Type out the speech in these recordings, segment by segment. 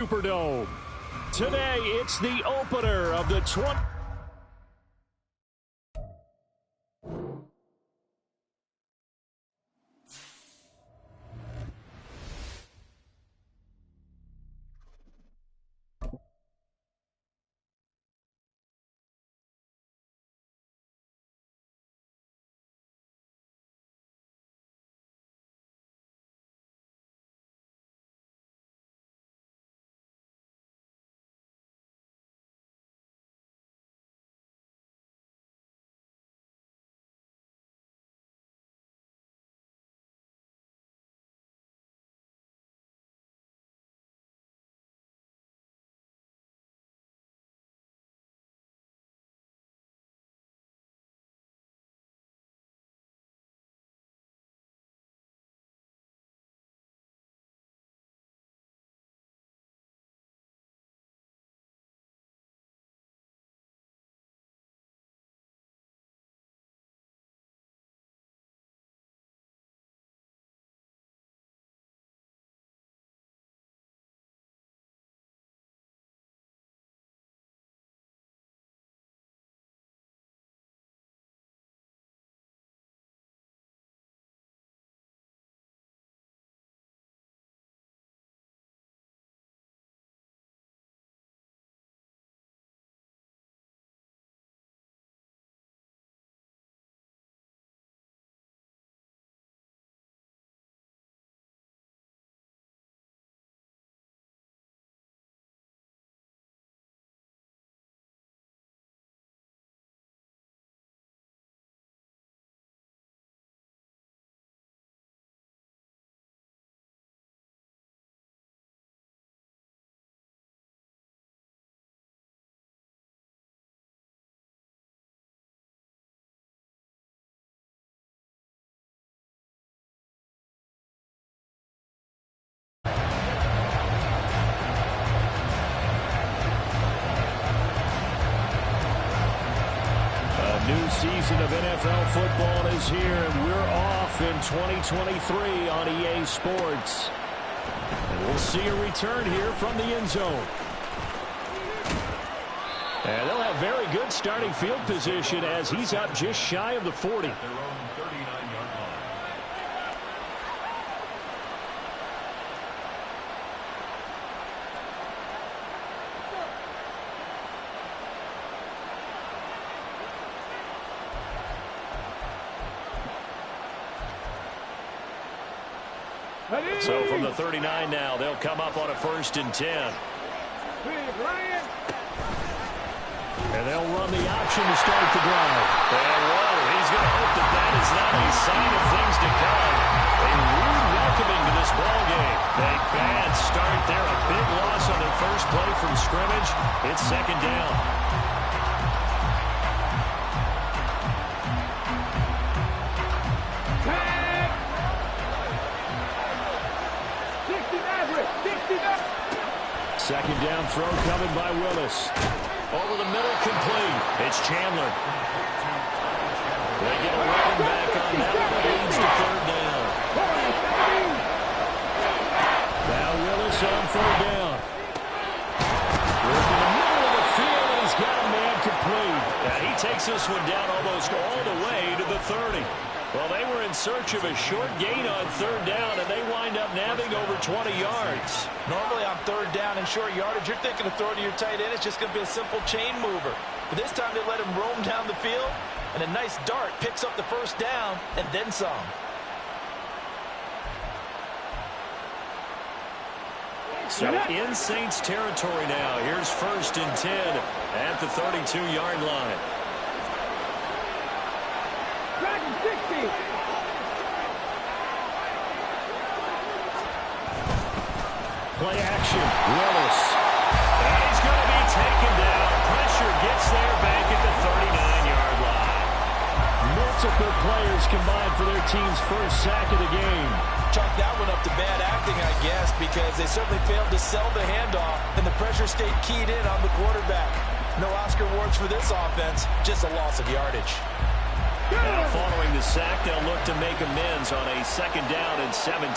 Superdome. Today, it's the opener of the 20. New season of NFL football is here, and we're off in 2023 on EA Sports. And we'll see a return here from the end zone. And they'll have very good starting field position as he's up just shy of the 40. So from the 39 now, they'll come up on a 1st and 10. And they'll run the option to start the drive. And whoa, he's going to hope that that is not a sign of things to come. A rude welcoming to this ball game. A bad start there. A big loss on their first play from scrimmage. It's 2nd down. Second down throw coming by Willis. Over the middle, complete. It's Chandler. They get a running back on that one. That leads to 3rd down. Now Willis on 3rd down. Working the middle of the field, and he's got a man complete. Yeah, he takes this one down almost all the way to the 30. Well, they were in search of a short gain on 3rd down, and they wind up nabbing over 20 yards. Normally on 3rd down and short yardage, you're thinking of throw to your tight end. It's just going to be a simple chain mover. But this time they let him roam down the field, and a nice dart picks up the 1st down and then some. So in Saints territory now. Here's 1st and 10 at the 32-yard line. Play action. Willis. And he's going to be taken down. Pressure gets there back at the 39-yard line. Multiple players combined for their team's first sack of the game. Chalk that one up to bad acting, I guess, because they certainly failed to sell the handoff, and the pressure stayed keyed in on the quarterback. No Oscar awards for this offense, just a loss of yardage. Now following the sack, they'll look to make amends on a 2nd down and 17.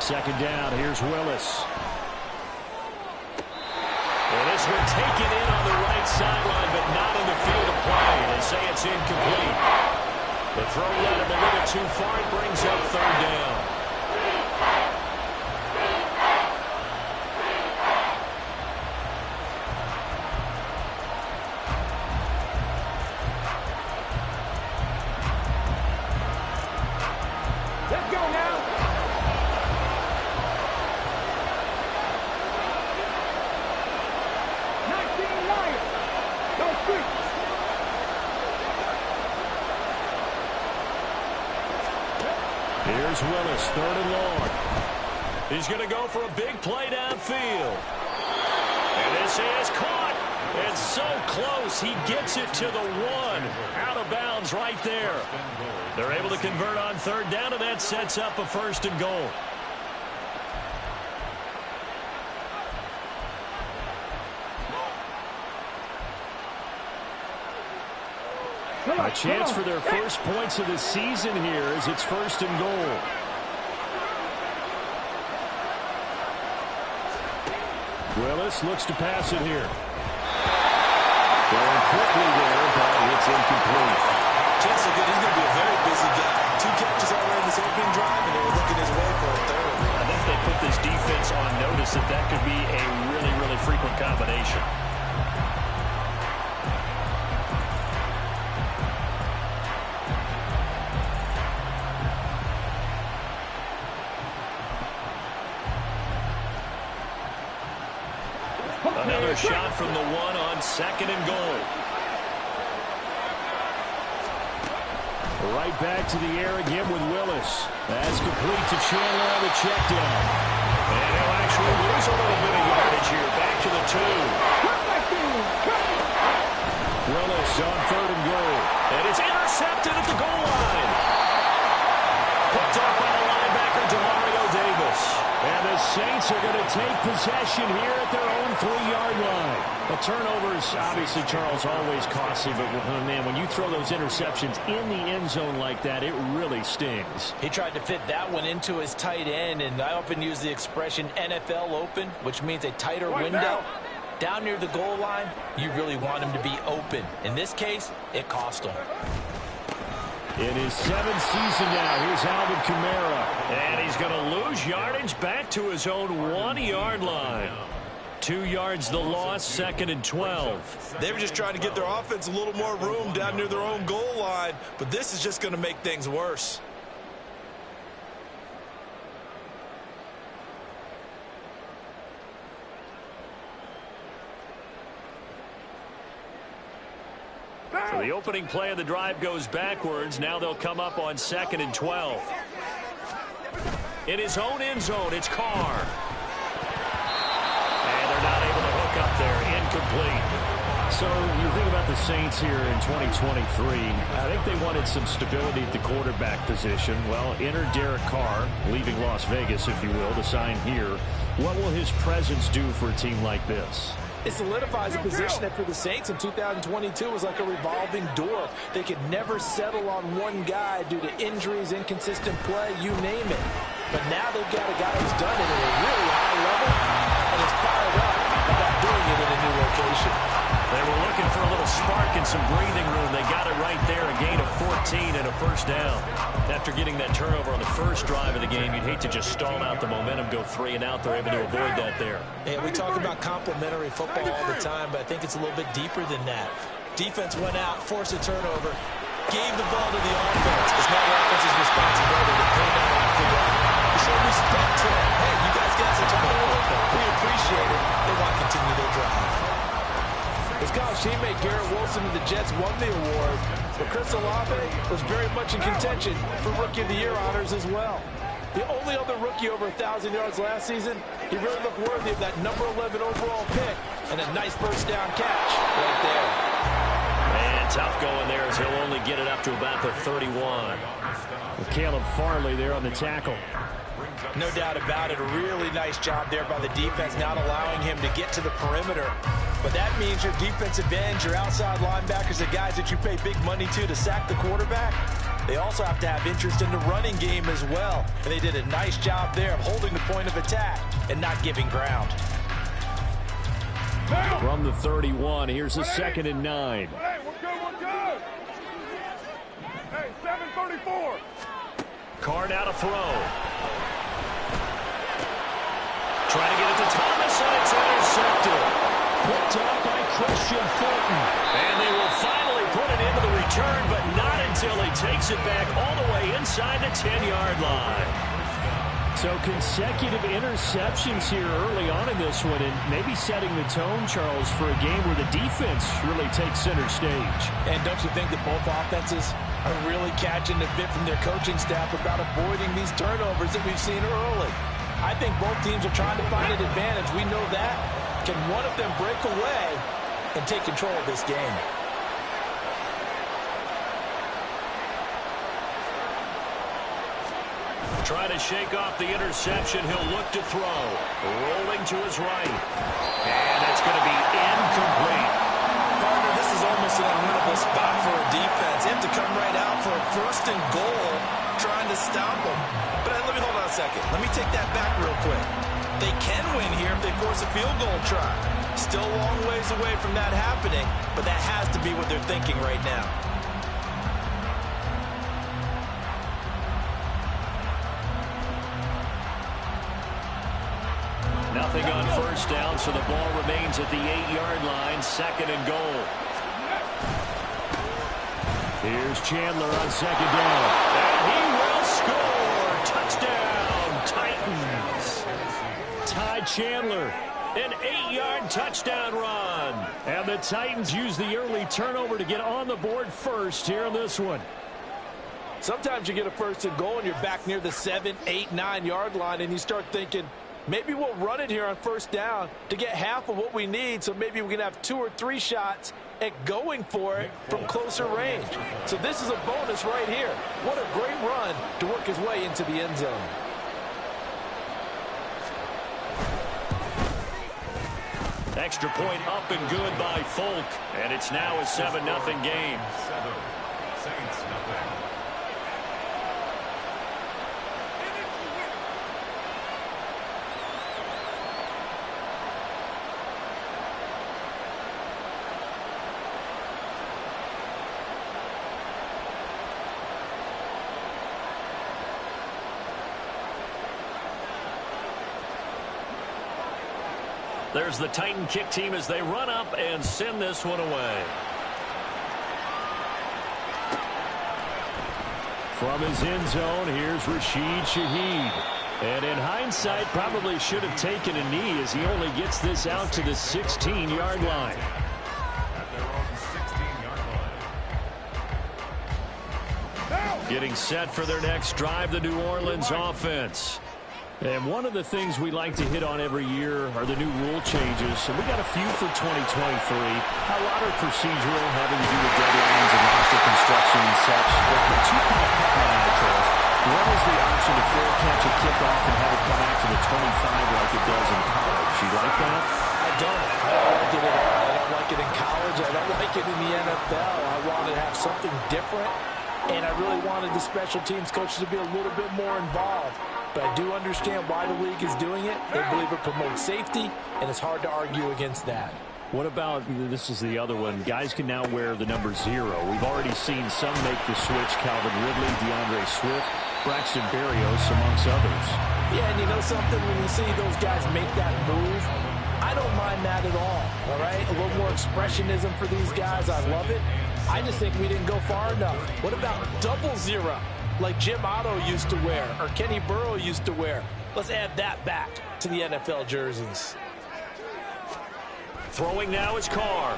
Second down, here's Willis. And this one taken in on the right sideline, but not in the field of play. They say it's incomplete. The throw led him a little too far. It brings up third down. Let's go now. Here's Willis, third and long. He's going to go for a big play downfield. And this is caught. It's so close. He gets it to the one. Out of bounds right there. They're able to convert on third down, and that sets up a first and goal. A chance for their first points of the season here as it's first and goal. Willis looks to pass it here. Going quickly there, but it's incomplete. Chance good. He's going to be a very busy guy. 2 catches already in this opening drive, and they were looking his way for a third. I think they put this defense on notice that that could be a really, really frequent combination. Another shot from the one on second and goal. Right back to the air again with Willis. That's complete to Chandler on the check down. And he'll actually lose a little bit of yardage here. Back to the 2. Willis on third and goal. And it's intercepted at the goal line. Picked up by the linebacker, Demario Davis. And the Saints are going to take possession here at their own 3-yard line. The turnovers, obviously, Charles, always costly. But, man, when you throw those interceptions in the end zone like that, it really stings. He tried to fit that one into his tight end, and I often use the expression NFL open, which means a tighter window. Down near the goal line, you really want him to be open. In this case, it cost him. In his 7th season now, here's Alvin Kamara. And he's going to lose yardage back to his own 1-yard line. 2 yards the loss, second and 12. They were just trying to get their offense a little more room down near their own goal line, but this is just going to make things worse. So the opening play of the drive goes backwards. Now they'll come up on second and 12. In his own end zone, it's Carr. And they're not able to hook up there. Incomplete. So you think about the Saints here in 2023. I think they wanted some stability at the quarterback position. Well, enter Derek Carr, leaving Las Vegas, if you will, to sign here. What will his presence do for a team like this? It solidifies a position that for the Saints in 2022 was like a revolving door. They could never settle on one guy due to injuries, inconsistent play, you name it. But now they've got a guy who's done it at a really high level and is fired up about doing it in a new location. They were looking for a little spark and some breathing room. They got it right there, a gain of 14 and a first down. After getting that turnover on the first drive of the game, you'd hate to just stall out the momentum, go 3 and out. They're able to avoid that there. Yeah, we talk about complementary football all the time, but I think it's a little bit deeper than that. Defense went out, forced a turnover, gave the ball to the offense. It's now the offense's responsibility to pay that off the ground. To show respect to them. Hey, you guys got some turnover. We appreciate it. They want to continue their drive. His college teammate Garrett Wilson of the Jets won the award, but Chris Olave was very much in contention for Rookie of the Year honors as well. The only other rookie over 1,000 yards last season, he really looked worthy of that number 11 overall pick and a nice first down catch right there. And Tough going there as he'll only get it up to about the 31. Well, Caleb Farley there on the tackle. No doubt about it. A really nice job there by the defense, not allowing him to get to the perimeter. But that means your defensive ends, your outside linebackers, the guys that you pay big money to sack the quarterback, they also have to have interest in the running game as well. And they did a nice job there of holding the point of attack and not giving ground. From the 31, here's a 2nd and 9. Hey, we're good. Hey, 7:34. Card out a throw. Trying to get it to Thomas, and it's intercepted. Picked up by Christian Fulton. And they will finally put it into the return, but not until he takes it back all the way inside the 10-yard line. So consecutive interceptions here early on in this one, and maybe setting the tone, Charles, for a game where the defense really takes center stage. And don't you think that both offenses are really catching the bit from their coaching staff about avoiding these turnovers that we've seen early? I think both teams are trying to find an advantage. We know that. Can one of them break away and take control of this game? Try to shake off the interception. He'll look to throw. Rolling to his right. And it's going to be incomplete. Partner, this is almost an unwinnable spot for a defense. They have to come right out for a 1st and goal trying to stop them. But let me hold on a second. Let me take that back real quick. They can win here if they force a field goal try. Still a long ways away from that happening, but that has to be what they're thinking right now. Nothing on 1st down, so the ball remains at the 8-yard line, 2nd and goal. Here's Chandler on 2nd down. And he will score. Touchdown, Titans. Ty Chandler. An 8-yard touchdown run. And the Titans use the early turnover to get on the board first here in this one. Sometimes you get a 1st and goal and you're back near the 7, 8, 9-yard line and you start thinking, maybe we'll run it here on 1st down to get half of what we need, so maybe we can have 2 or 3 shots at going for it from closer range. So this is a bonus right here. What a great run to work his way into the end zone. Extra point up and good by Folk. And it's now a 7-0 game. There's the Titan kick team as they run up and send this one away. From his end zone, here's Rashid Shaheed. And in hindsight, probably should have taken a knee as he only gets this out to the 16-yard line. Getting set for their next drive, the New Orleans offense. And one of the things we like to hit on every year are the new rule changes. And we got a few for 2023. A lot are procedural, having to do with deadlines and roster construction and such. But the two kind of cut my eye, Charles. One is the option to fair catch a kickoff and have it come out to the 25 like it does in college. You like that? I don't like it at all. I don't like it in college. I don't like it in the NFL. I want to have something different. And I really wanted the special teams coaches to be a little bit more involved. But I do understand why the league is doing it. They believe it promotes safety, and it's hard to argue against that. What about, this is the other one, guys can now wear the number 0. We've already seen some make the switch, Calvin Ridley, DeAndre Swift, Braxton Berrios, amongst others. Yeah, and you know something, when you see those guys make that move, I don't mind that at all right? A little more expressionism for these guys. I love it. I just think we didn't go far enough. What about double 0? Like Jim Otto used to wear, or Kenny Burrow used to wear. Let's add that back to the NFL jerseys. Throwing now is Carr.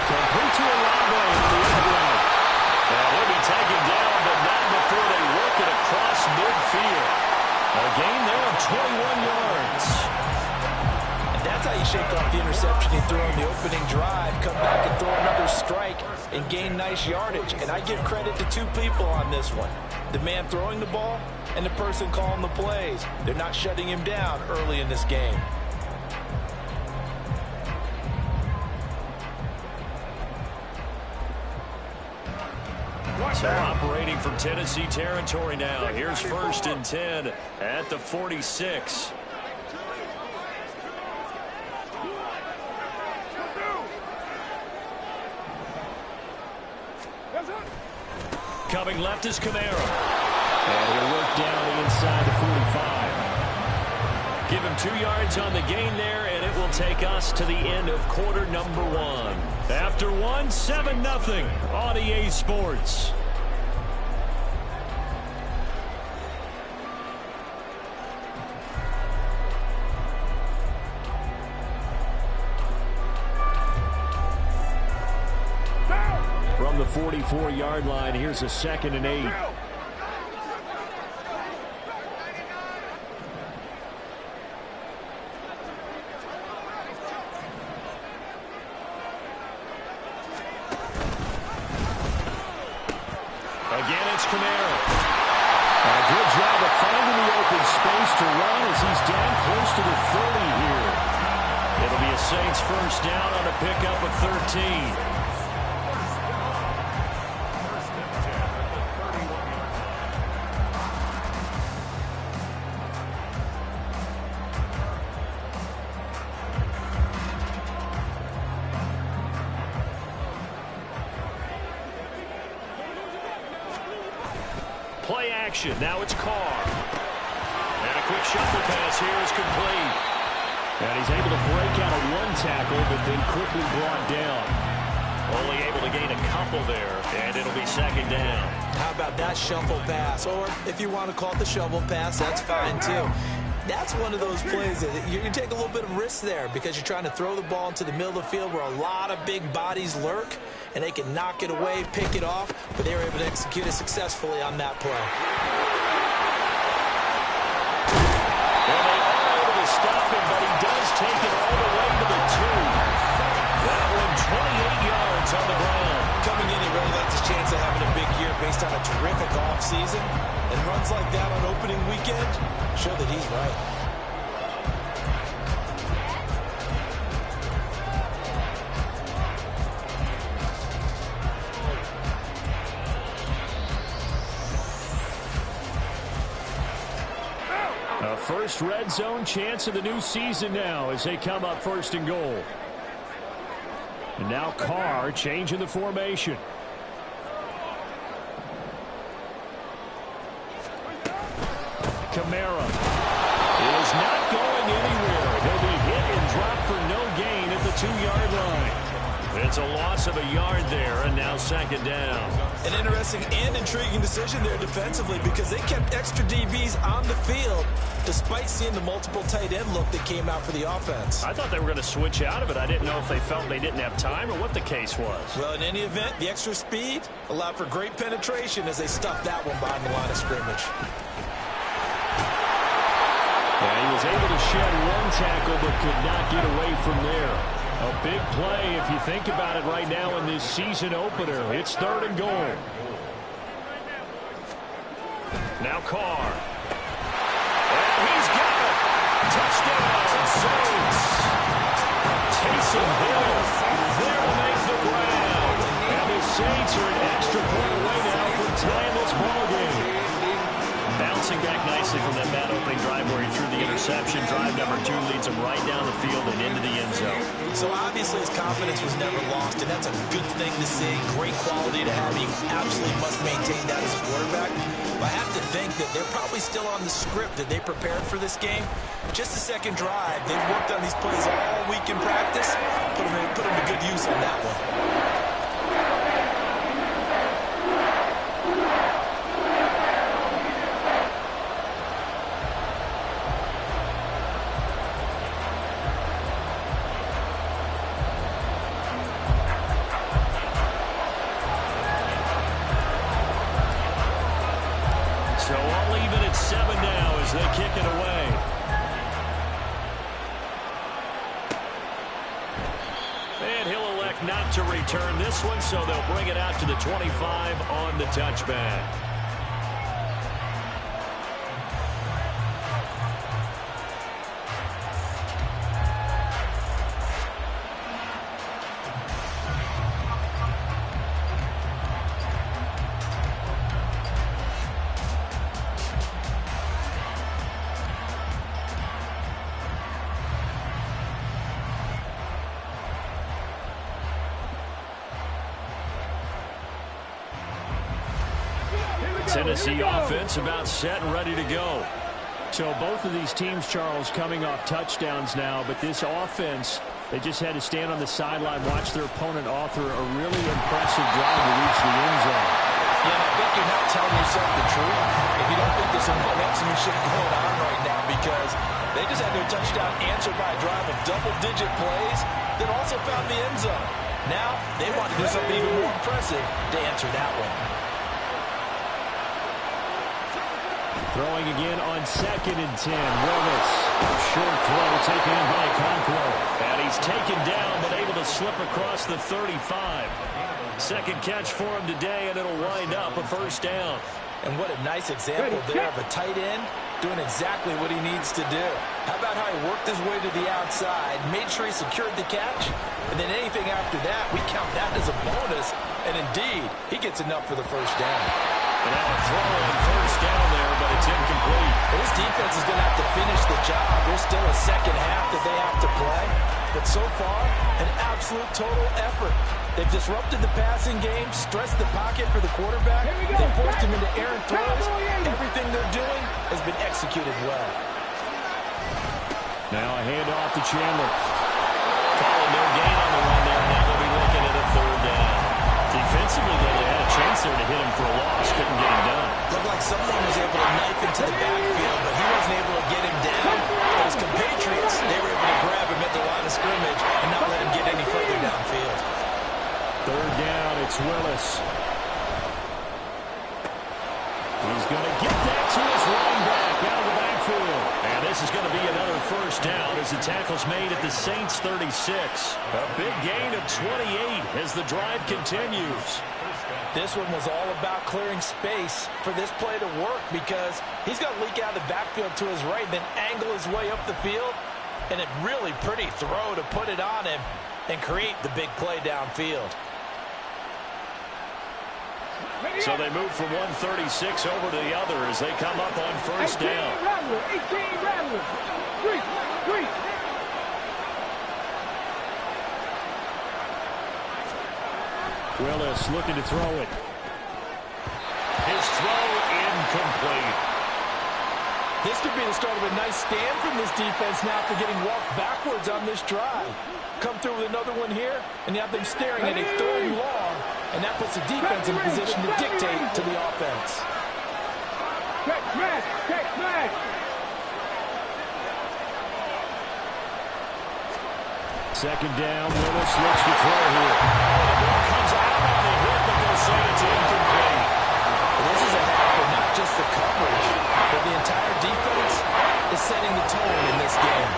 Complete to Olave on the end line. And he'll be taken down, but not before they work it across midfield. A gain there of 21 yards. And that's how you shake off the interception he threw on the opening drive. Come back and throw another strike and gain nice yardage. And I give credit to two people on this one. The man throwing the ball and the person calling the plays. They're not shutting him down early in this game. So operating from Tennessee territory now. Here's 1st and 10 at the 46. Coming left is Kamara. And he'll work down inside the 45. Give him 2 yards on the gain there, and it will take us to the end of quarter number 1. After 1, 7-0 on EA Sports. From the 44-yard line, here's a 2nd and 8. Again, it's Kamara. A good job of finding the open space to run as he's down close to the 30 here. It'll be a Saints 1st down on a pickup of 13. Play action. Now it's Carr. And a quick shuffle pass here is complete. And he's able to break out of 1 tackle, but then quickly brought down. Only able to gain a couple there, and it'll be 2nd down. How about that shuffle pass? Or if you want to call it the shovel pass, that's fine too. That's one of those plays that you take a little bit of risk there because you're trying to throw the ball into the middle of the field where a lot of big bodies lurk, and they can knock it away, pick it off, but they were able to execute it successfully on that play. Well, they are able to stop him, but he does take it all the way to the 2. That one, 28 yards on the ground. Coming in, he really likes his chance of having a big year based on a terrific offseason. And runs like that on opening weekend show that he's right. A first red zone chance of the new season now as they come up 1st and goal. And now Carr changing the formation. Kamara is not going anywhere. He'll be hit and dropped for no gain at the 2-yard line. It's a loss of a yard there, and now 2nd down. An interesting and intriguing decision there defensively because they kept extra DBs on the field despite seeing the multiple tight end look that came out for the offense. I thought they were going to switch out of it. I didn't know if they felt they didn't have time or what the case was. Well, in any event, the extra speed allowed for great penetration as they stuffed that one behind the line of scrimmage. And he was able to shed 1 tackle but could not get away from there. A big play if you think about it right now in this season opener. It's 3rd and goal. Now Carr. And he's got it. Touchdown, Saints. Taysom Hill there to make the grab. And the Saints are an extra point away now from tying this ball game. Bouncing back nicely from that bad opening drive where he threw the interception. Drive number 2 leads him right down the field and into the end zone. So obviously his confidence was never lost, and that's a good thing to see. Great quality to have. You absolutely must maintain that as a quarterback. But I have to think that they're probably still on the script that they prepared for this game. Just the 2nd drive. They've worked on these plays all week in practice. Put them to good use on that one. So all even at 7 now as they kick it away. And he'll elect not to return this one, so they'll bring it out to the 25 on the touchback. Tennessee offense about set and ready to go. So both of these teams, Charles, coming off touchdowns now, but this offense, they just had to stand on the sideline, watch their opponent author a really impressive drive to reach the end zone. Yeah, I think you're not telling yourself the truth if you don't think there's some momentum going on right now, because they just had their touchdown answered by a drive of double-digit plays that also found the end zone. Now they want to do something even more impressive to answer that one. Throwing again on 2nd and 10. Willis. Short throw taken in by Conquo. And he's taken down but able to slip across the 35. Second catch for him today, and it'll wind up a first down. And what a nice example there of a tight end doing exactly what he needs to do. How about how he worked his way to the outside, made sure he secured the catch, and then anything after that, we count that as a bonus. And indeed, he gets enough for the first down. And now a throw on first down there, but it's incomplete. This defense is going to have to finish the job. There's still a second half that they have to play. But so far, an absolute total effort. They've disrupted the passing game, stressed the pocket for the quarterback. They forced him into errant throws. Everything they're doing has been executed well. Now a handoff to Chandler. Calling their gain on the run there. Now they'll be looking at a third down. Defensively, though, they had a chance there to hit him for a loss. Couldn't get him done. Looked like someone was able to knife into the backfield, but he wasn't able to get him down. But his compatriots, they were able to grab him at the line of scrimmage and not let him get any further downfield. Third down, it's Willis. He's going to get that to his running back out of the backfield. And this is going to be another first down as the tackle's made at the Saints 36. A big gain of 28 as the drive continues. This one was all about clearing space for this play to work, because he's got to leak out of the backfield to his right, then angle his way up the field. And a really pretty throw to put it on him and create the big play downfield. So they move from 136 over to the other as they come up on first down. 18 Rattler. Three. Willis looking to throw it. His throw incomplete. This could be the start of a nice stand from this defense now after getting walked backwards on this drive. Come through with another one here, and you have them staring at a third and long, and that puts the defense in position to dictate to the offense. Check smash. Second down, Willis looks to throw here. Comes out on the hit, but they'll say it's incomplete. This is a half of not just the coverage, but the entire defense is setting the tone in this game.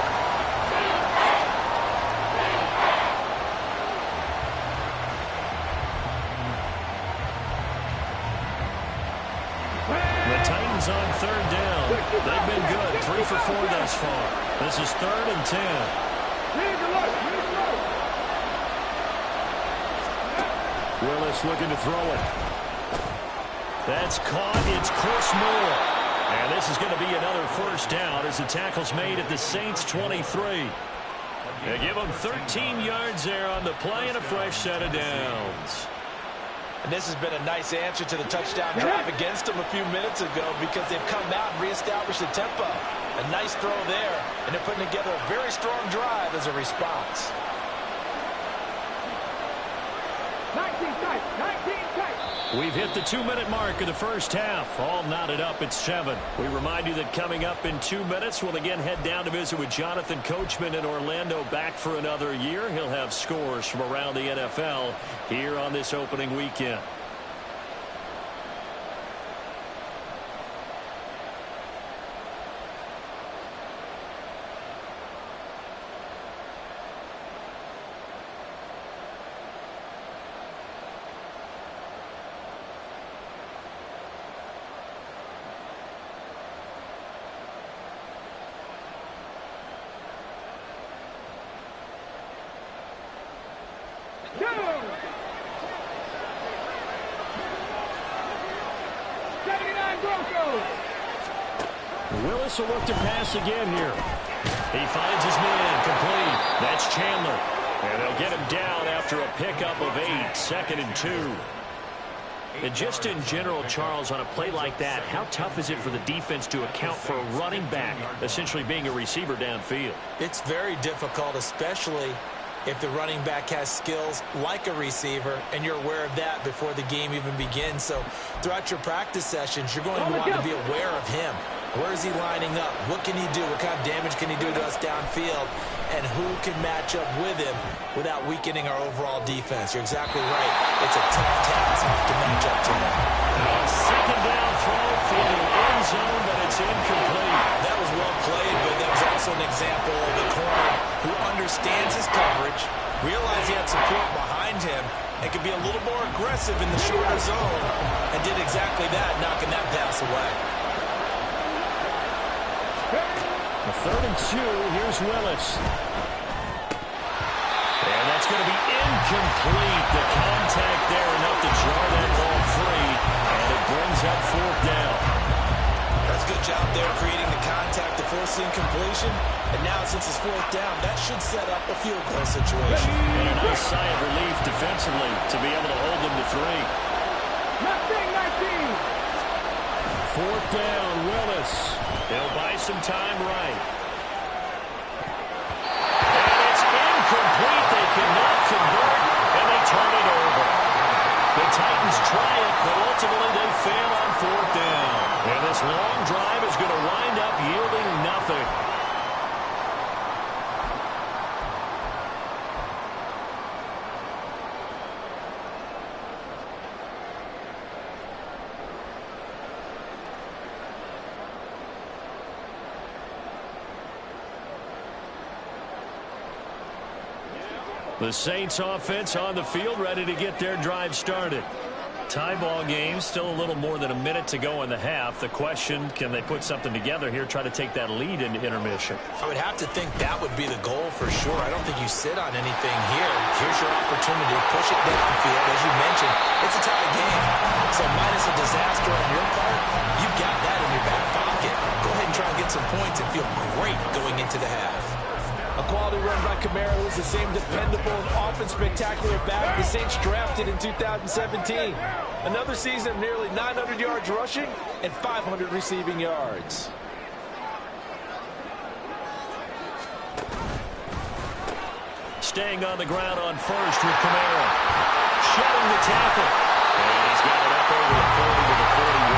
The Titans on third down. They've been good. 3 for 4 thus far. This is 3rd and 10. Willis looking to throw it. That's caught. It's Chris Moore. And this is going to be another first down as the tackle's made at the Saints 23. They give them 13 yards there on the play and a fresh set of downs. And this has been a nice answer to the touchdown drive against them a few minutes ago, because they've come out and reestablished the tempo. A nice throw there, and they're putting together a very strong drive as a response. 19 tight. We've hit the 2-minute mark of the first half. All knotted up at 7. We remind you that coming up in 2 minutes, we'll again head down to visit with Jonathan Coachman in Orlando, back for another year. He'll have scores from around the NFL here on this opening weekend. Go! 79 Broncos. Willis will look to pass again here. He finds his man complete. That's Chandler. And they'll get him down after a pickup of 8, 2nd and 2. And just in general, Charles, on a play like that, how tough is it for the defense to account for a running back essentially being a receiver downfield? It's very difficult, especially if the running back has skills like a receiver, and you're aware of that before the game even begins. So throughout your practice sessions, you're going to want to be aware of him. Where is he lining up? What can he do? What kind of damage can he do to us downfield? And who can match up with him without weakening our overall defense? You're exactly right. It's a tough task to match up to him. Second down throw for the end zone, but it's incomplete. That was well played, but that was also an example of a corner who understands his coverage, realized he had support behind him, and could be a little more aggressive in the shorter zone, and did exactly that, knocking that pass away. A 3rd and 2, here's Willis. And that's going to be incomplete. The contact there enough to jar that ball free, and it brings up 4th down. That's a good job there creating the contact to force incompletion. And now since it's 4th down, that should set up a field goal situation. And a nice sigh of relief defensively to be able to hold them to 3. 19. 4th down, Willis. They'll buy some time right. And it's incomplete. They cannot convert, and they turn it over. The Titans try it, but ultimately they fail on 4th down. And this long drive is going to wind up yielding nothing. The Saints offense on the field, ready to get their drive started. Tie ball game, still a little more than a minute to go in the half. The question, can they put something together here, try to take that lead into intermission? I would have to think that would be the goal for sure. I don't think you sit on anything here. Here's your opportunity. Push it down the field. As you mentioned, it's a tie game. So minus a disaster on your part, you've got that in your back pocket. Go ahead and try and get some points and feel great going into the half. A quality run by Kamara, who's the same dependable and often spectacular back the Saints drafted in 2017. Another season of nearly 900 yards rushing and 500 receiving yards. Staying on the ground on first with Kamara. Shedding the tackle. And he's got it up over the 40 to the 41.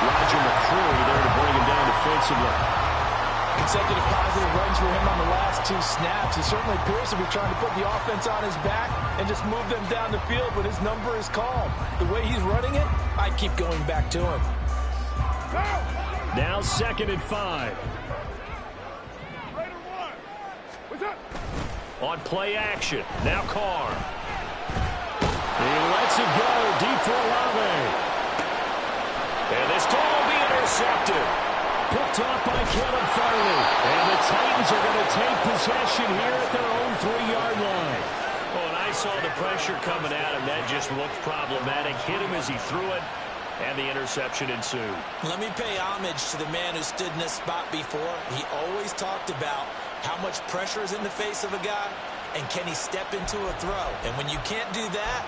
Roger McCreary there to bring him down defensively. Consecutive positive runs for him on the last 2 snaps. He certainly appears to be trying to put the offense on his back and just move them down the field, but his number is called. The way he's running it, I keep going back to him. Now 2nd and 5. On play action. Now Carr. He lets it go deep for Olave. And this ball will be intercepted. Picked off by Caleb Farley. And the Titans are going to take possession here at their own 3-yard line. Oh, and I saw the pressure coming at him. That just looked problematic. Hit him as he threw it, and the interception ensued. Let me pay homage to the man who stood in this spot before. He always talked about how much pressure is in the face of a guy, and can he step into a throw. And when you can't do that,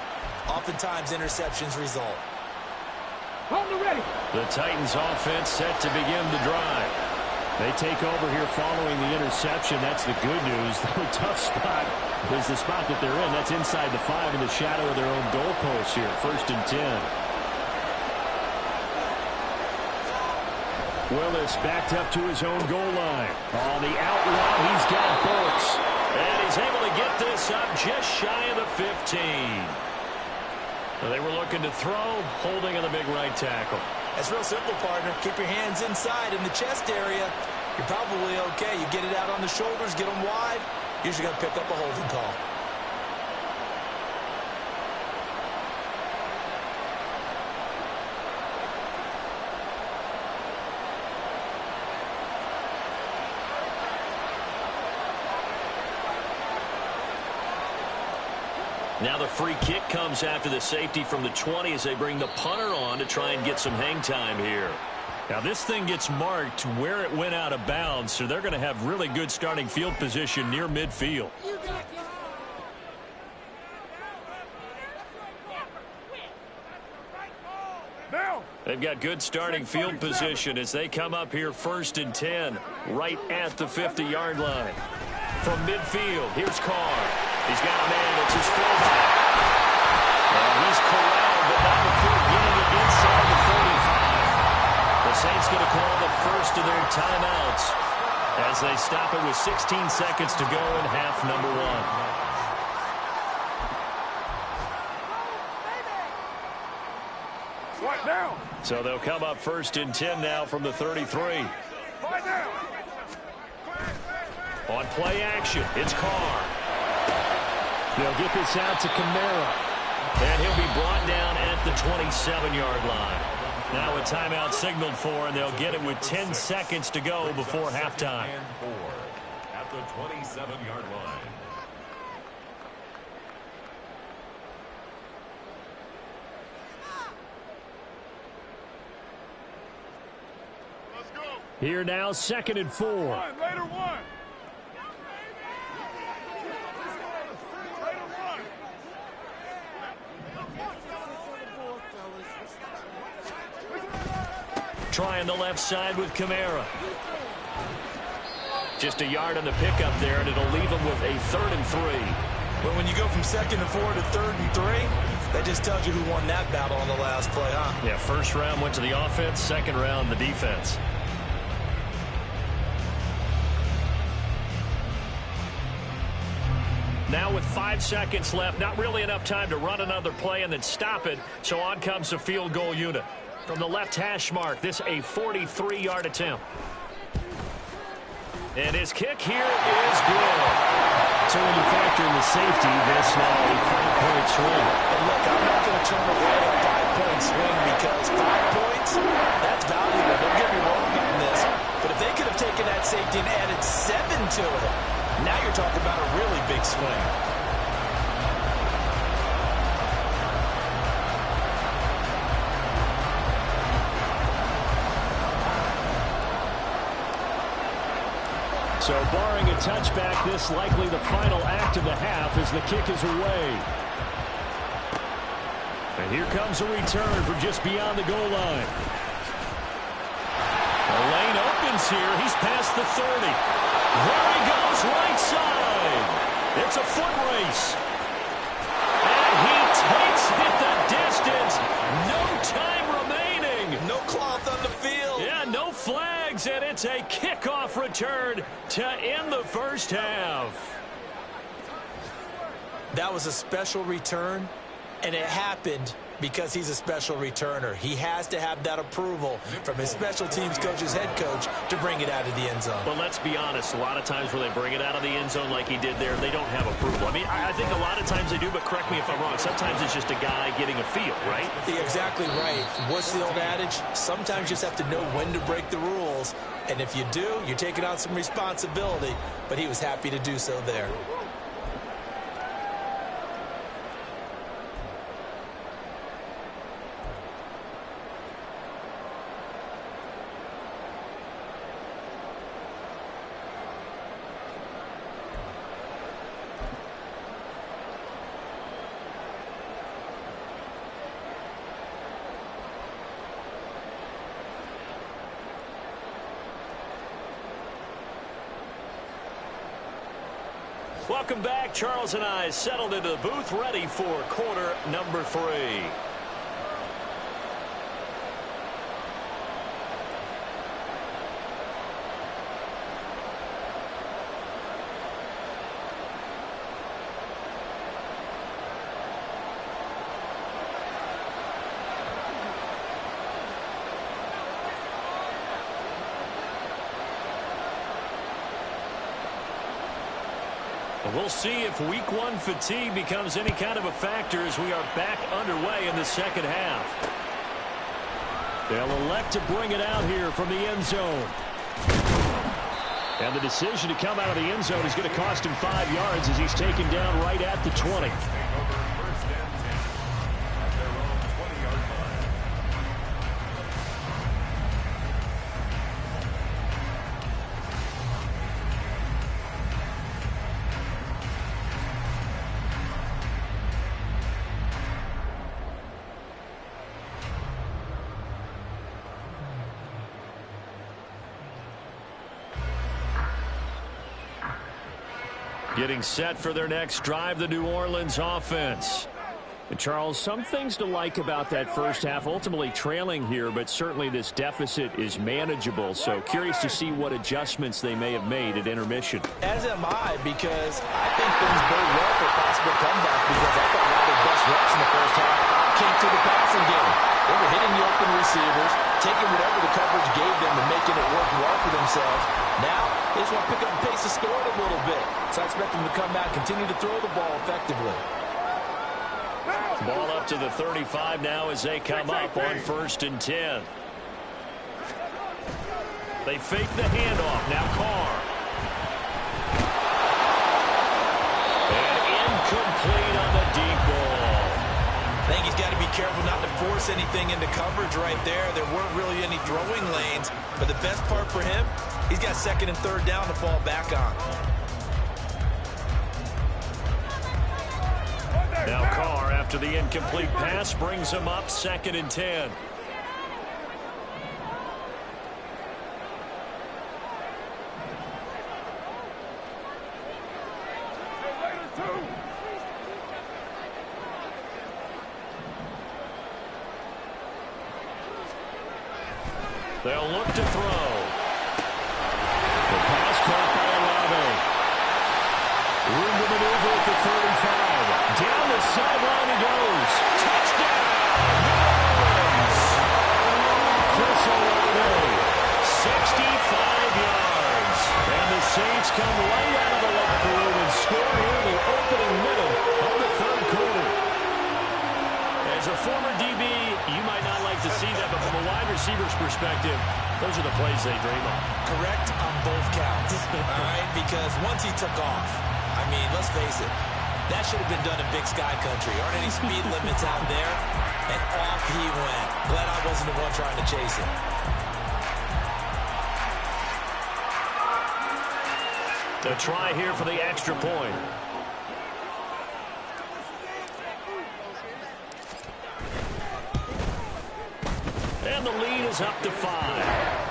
oftentimes interceptions result. The Titans offense set to begin the drive. They take over here following the interception. That's the good news. The tough spot is the spot that they're in. That's inside the 5 in the shadow of their own goalpost here. 1st and 10. Willis backed up to his own goal line. On the out route, he's got Burks. And he's able to get this up just shy of the 15. They were looking to throw, holding on the big right tackle. That's real simple, partner. Keep your hands inside in the chest area. You're probably okay. You get it out on the shoulders, get them wide. Usually going to pick up a holding call. Now the free kick comes after the safety from the 20 as they bring the punter on to try and get some hang time here. Now this thing gets marked where it went out of bounds, so they're going to have really good starting field position near midfield. They've got good starting field position as they come up here 1st and 10, right at the 50-yard line. From midfield, here's Carr. He's got a man. It's his fullback. And he's corralled, but not before getting it inside the 45. The Saints going to call the first of their timeouts as they stop it with 16 seconds to go in half number 1. So they'll come up 1st and 10 now from the 33. On play action, it's Carr. They'll get this out to Kamara. And he'll be brought down at the 27-yard line. Now a timeout signaled for, and they'll get it with 10 seconds to go before halftime. At the 27-yard line. Here now, 2nd and 4. Later one. Trying the left side with Kamara. Just a yard on the pickup there, and it'll leave them with a 3rd and 3. But when you go from 2nd and 4 to 3rd and 3, that just tells you who won that battle on the last play, huh? Yeah, first round went to the offense, second round the defense. Now with 5 seconds left, not really enough time to run another play and then stop it, so on comes the field goal unit. From the left hash mark, this a 43-yard attempt. And his kick here is good. So when you factor in the safety, this now a 5-point swing. And look, I'm not going to turn away a 5-point swing because 5 points, that's valuable. Don't get me wrong on this. But if they could have taken that safety and added 7 to it, now you're talking about a really big swing. So barring a touchback, this likely the final act of the half as the kick is away. And here comes a return from just beyond the goal line. The lane opens here. He's past the 30. There he goes, right side. It's a foot race. And he takes it the distance. No time remaining. No cloth on the field. Yeah, no flags, and it's a kickoff return to end the first half. That was a special return, and it happened because he's a special returner. He has to have that approval from his special teams coach's head coach to bring it out of the end zone. But let's be honest, a lot of times where they bring it out of the end zone like he did there, they don't have approval. I mean, I think a lot of times they do, but correct me if I'm wrong. Sometimes it's just a guy getting a feel, right? You're exactly right. What's the old adage? Sometimes you just have to know when to break the rules. And if you do, you're taking on some responsibility. But he was happy to do so there. Welcome back. Charles and I settled into the booth, ready for quarter number 3. We'll see if week 1 fatigue becomes any kind of a factor as we are back underway in the second half. They'll elect to bring it out here from the end zone. And the decision to come out of the end zone is going to cost him 5 yards as he's taken down right at the 20. Getting set for their next drive, the New Orleans offense. And Charles, some things to like about that first half. Ultimately trailing here, but certainly this deficit is manageable. So curious to see what adjustments they may have made at intermission. As am I, because I think things bode well for a possible comeback, because I thought one of their best reps in the first half came to the passing game. They were hitting the open receivers, taking whatever the coverage gave them and making it work well for themselves. Now, they just want to pick up the pace of scoring a little bit. So I expect them to come back, continue to throw the ball effectively. Ball up to the 35 now as they come up on 1st and 10. They fake the handoff. Now Carr. And incomplete on the deep ball. I think he's got to be careful not to force anything into coverage right there. There weren't really any throwing lanes. But the best part for him, he's got 2nd and 3rd down to fall back on. Now Carr, after the incomplete pass, brings him up 2nd and 10. They'll look to throw. The pass caught by Olave. Room to maneuver at the 35. Down the sideline he goes. Touchdown! Chris Olave, 65 yards. And the Saints come right out of the locker room and score here in the opening minute of the 3rd quarter. As a former DB, you might not like to see that, but from a wide receiver's perspective, those are the plays they dream of. Correct on both counts. All right, because once he took off, I mean, let's face it, that should have been done in Big Sky Country. Aren't any speed limits out there? And off he went. Glad I wasn't the one trying to chase him. The try here for the extra point. And the lead is up to 5.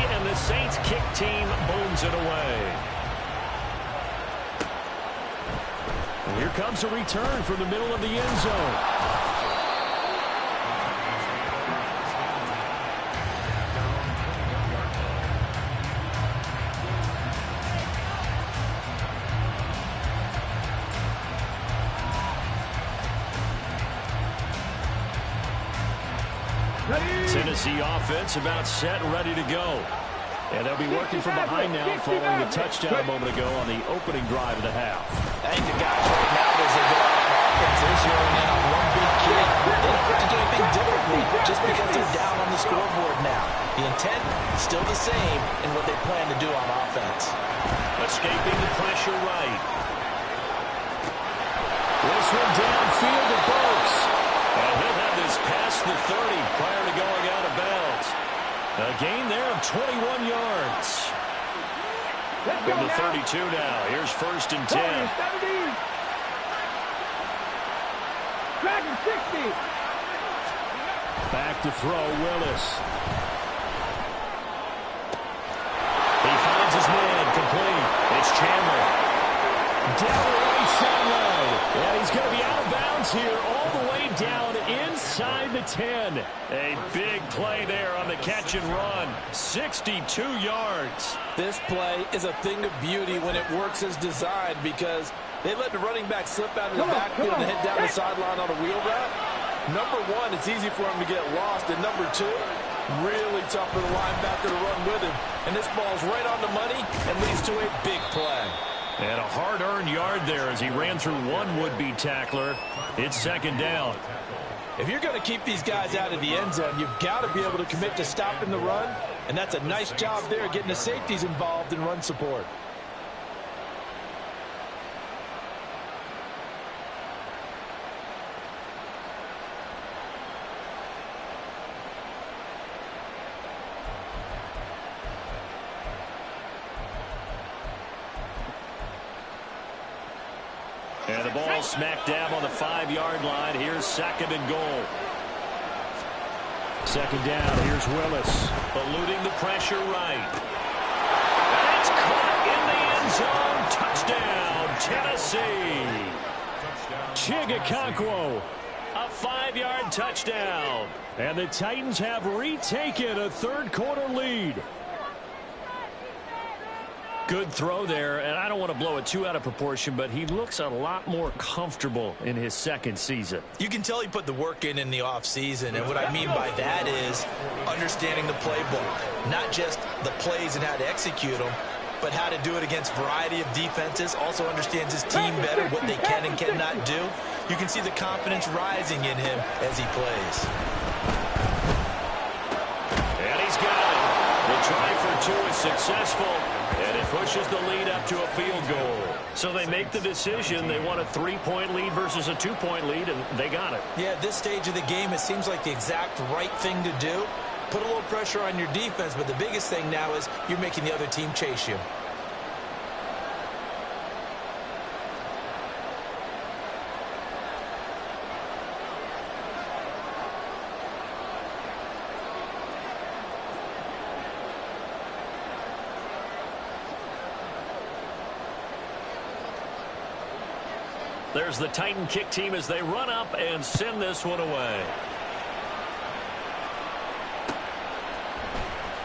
And the Saints kick team booms it away. And here comes a return from the middle of the end zone. Tennessee offense about set, ready to go. And they'll be working from behind now following the touchdown a moment ago on the opening drive of the half. I think the guys right now, as they go out on offense, they're zeroing in on one big kid. They don't have to do anything differently just because they're down on the scoreboard now. The intent is still the same in what they plan to do on offense. Escaping the pressure right. This one downfield to Burks. And he'll have this past the 30 prior to going out of bounds. A gain there of 21 yards. From the 32 now. Here's 1st and 10. Dragon 60. Back to throw, Willis. He finds his man, complete. It's Chandler. Down the right sideline. And he's going to be out of bounds here all the way down inside the 10. A big play there on the catch and run. 62 yards. This play is a thing of beauty when it works as designed, because they let the running back slip out of the backfield and head down the sideline on a wheel route. Number one, it's easy for him to get lost. And number two, really tough for the linebacker to run with him. And this ball's right on the money and leads to a big play. And a hard-earned yard there as he ran through one would-be tackler. It's 2nd down. If you're going to keep these guys out of the end zone, you've got to be able to commit to stopping the run. And that's a nice job there, getting the safeties involved in run support. And ball smack dab on the 5-yard line. Here's 2nd and goal. 2nd down. Here's Willis. Eluding the pressure right. And it's caught in the end zone. Touchdown, Tennessee. Chigakonkwo. A 5-yard touchdown. And the Titans have retaken a 3rd-quarter lead. Good throw there, and I don't want to blow it too out of proportion, but he looks a lot more comfortable in his 2nd season. You can tell he put the work in the offseason, and what I mean by that is understanding the playbook. Not just the plays and how to execute them, but how to do it against a variety of defenses. Also understands his team better, what they can and cannot do. You can see the confidence rising in him as he plays. And he's got it. The try for 2 is successful, and it pushes the lead up to a field goal. So they make the decision. They want a 3-point lead versus a 2-point lead, and they got it. Yeah, at this stage of the game, it seems like the exact right thing to do. Put a little pressure on your defense, but the biggest thing now is you're making the other team chase you. There's the Titan kick team as they run up and send this one away.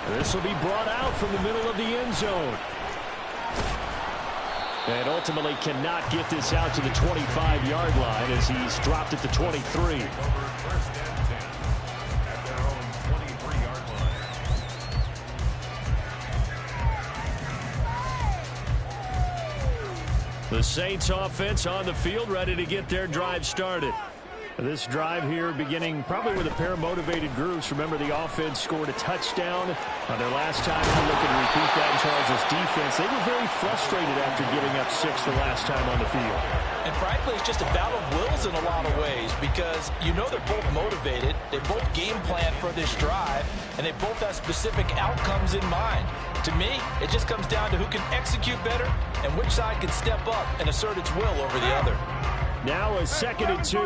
This will be brought out from the middle of the end zone. And ultimately cannot get this out to the 25-yard line as he's dropped at the 23. The Saints offense on the field, ready to get their drive started. This drive here beginning probably with a pair of motivated groups. Remember, the offense scored a touchdown on their last time. They're looking to repeat that in Charles' defense. They were very frustrated after giving up 6 the last time on the field. And frankly, it's just a battle of wills in a lot of ways because you know they're both motivated. They both game plan for this drive, and they both have specific outcomes in mind. To me, it just comes down to who can execute better and which side can step up and assert its will over the other. Now a 2nd and 2.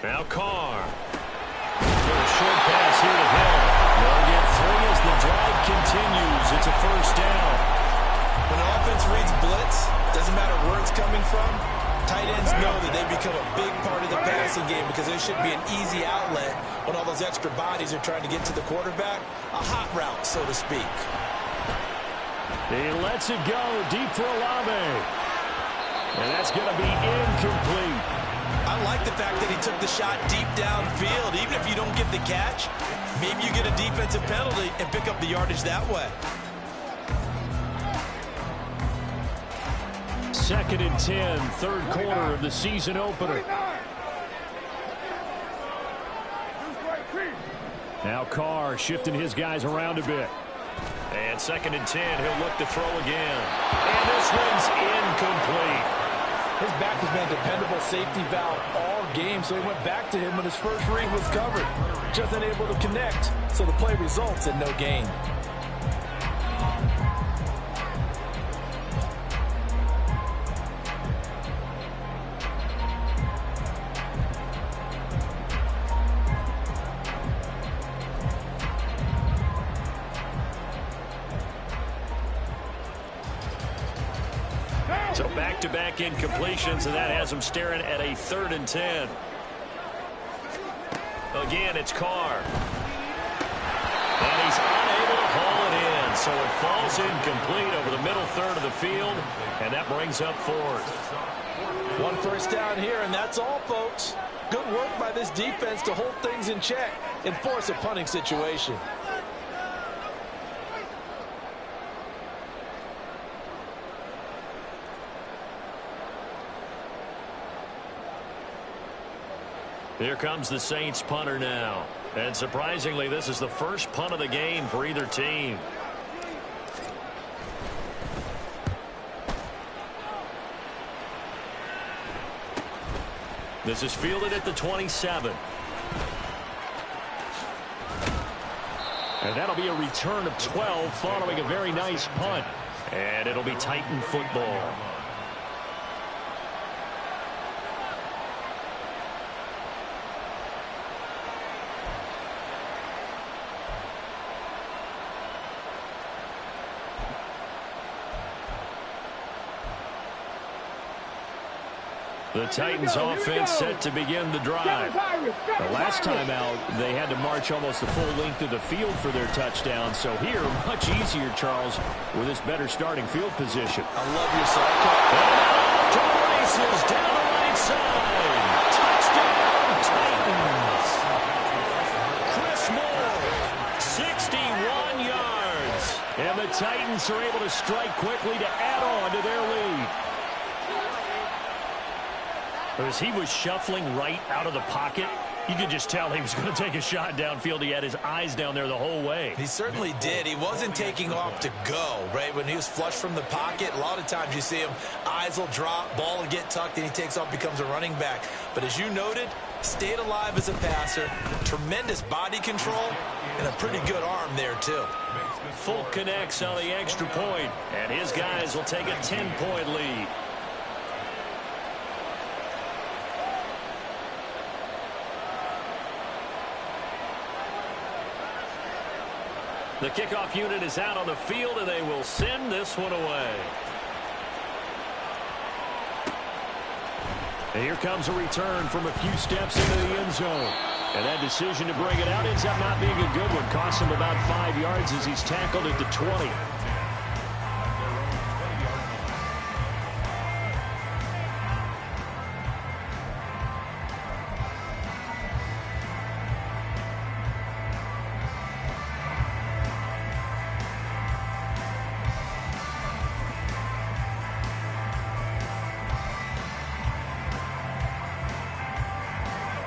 Now Carr. A short pass here to Hill. They'll get 3 as the drive continues. It's a 1st down. When an offense reads blitz, doesn't matter where it's coming from, tight ends know that they become a big part of the passing game because there should be an easy outlet when all those extra bodies are trying to get to the quarterback. A hot route, so to speak. He lets it go deep for Olave. And that's going to be incomplete. I like the fact that he took the shot deep downfield. Even if you don't get the catch, maybe you get a defensive penalty and pick up the yardage that way. 2nd and 10, 3rd quarter of the season opener. Now Carr shifting his guys around a bit. And 2nd and 10, he'll look to throw again. And this one's incomplete. His back has been a dependable safety valve all game, so he went back to him when his first read was covered. Just unable to connect, so the play results in no gain. So back-to-back incompletions, and that has him staring at a 3rd and 10. Again, it's Carr. And he's unable to haul it in, so it falls incomplete over the middle third of the field, and that brings up 4th. 1 first down here, and that's all, folks. Good work by this defense to hold things in check and force a punting situation. Here comes the Saints punter now. And surprisingly, this is the first punt of the game for either team. This is fielded at the 27. And that'll be a return of 12 following a very nice punt. And it'll be Titan football. The Titans offense set to begin the drive. The last time out, they had to march almost the full length of the field for their touchdown. So here, much easier, Charles, with this better starting field position. I love your sarcasm. To the races, down the right side. Touchdown, Titans. Chris Moore, 61 yards. And the Titans are able to strike quickly to add on to their lead. As he was shuffling right out of the pocket, you could just tell he was going to take a shot downfield. He had his eyes down there the whole way. He certainly did. He wasn't taking off to go, right? When he was flush from the pocket, a lot of times you see him, eyes will drop, ball will get tucked, and he takes off, becomes a running back. But as you noted, stayed alive as a passer, tremendous body control, and a pretty good arm there, too. Folk connects on the extra point, and his guys will take a 10-point lead. The kickoff unit is out on the field, and they will send this one away. And here comes a return from a few steps into the end zone. And that decision to bring it out ends up not being a good one. Costs him about 5 yards as he's tackled at the 20.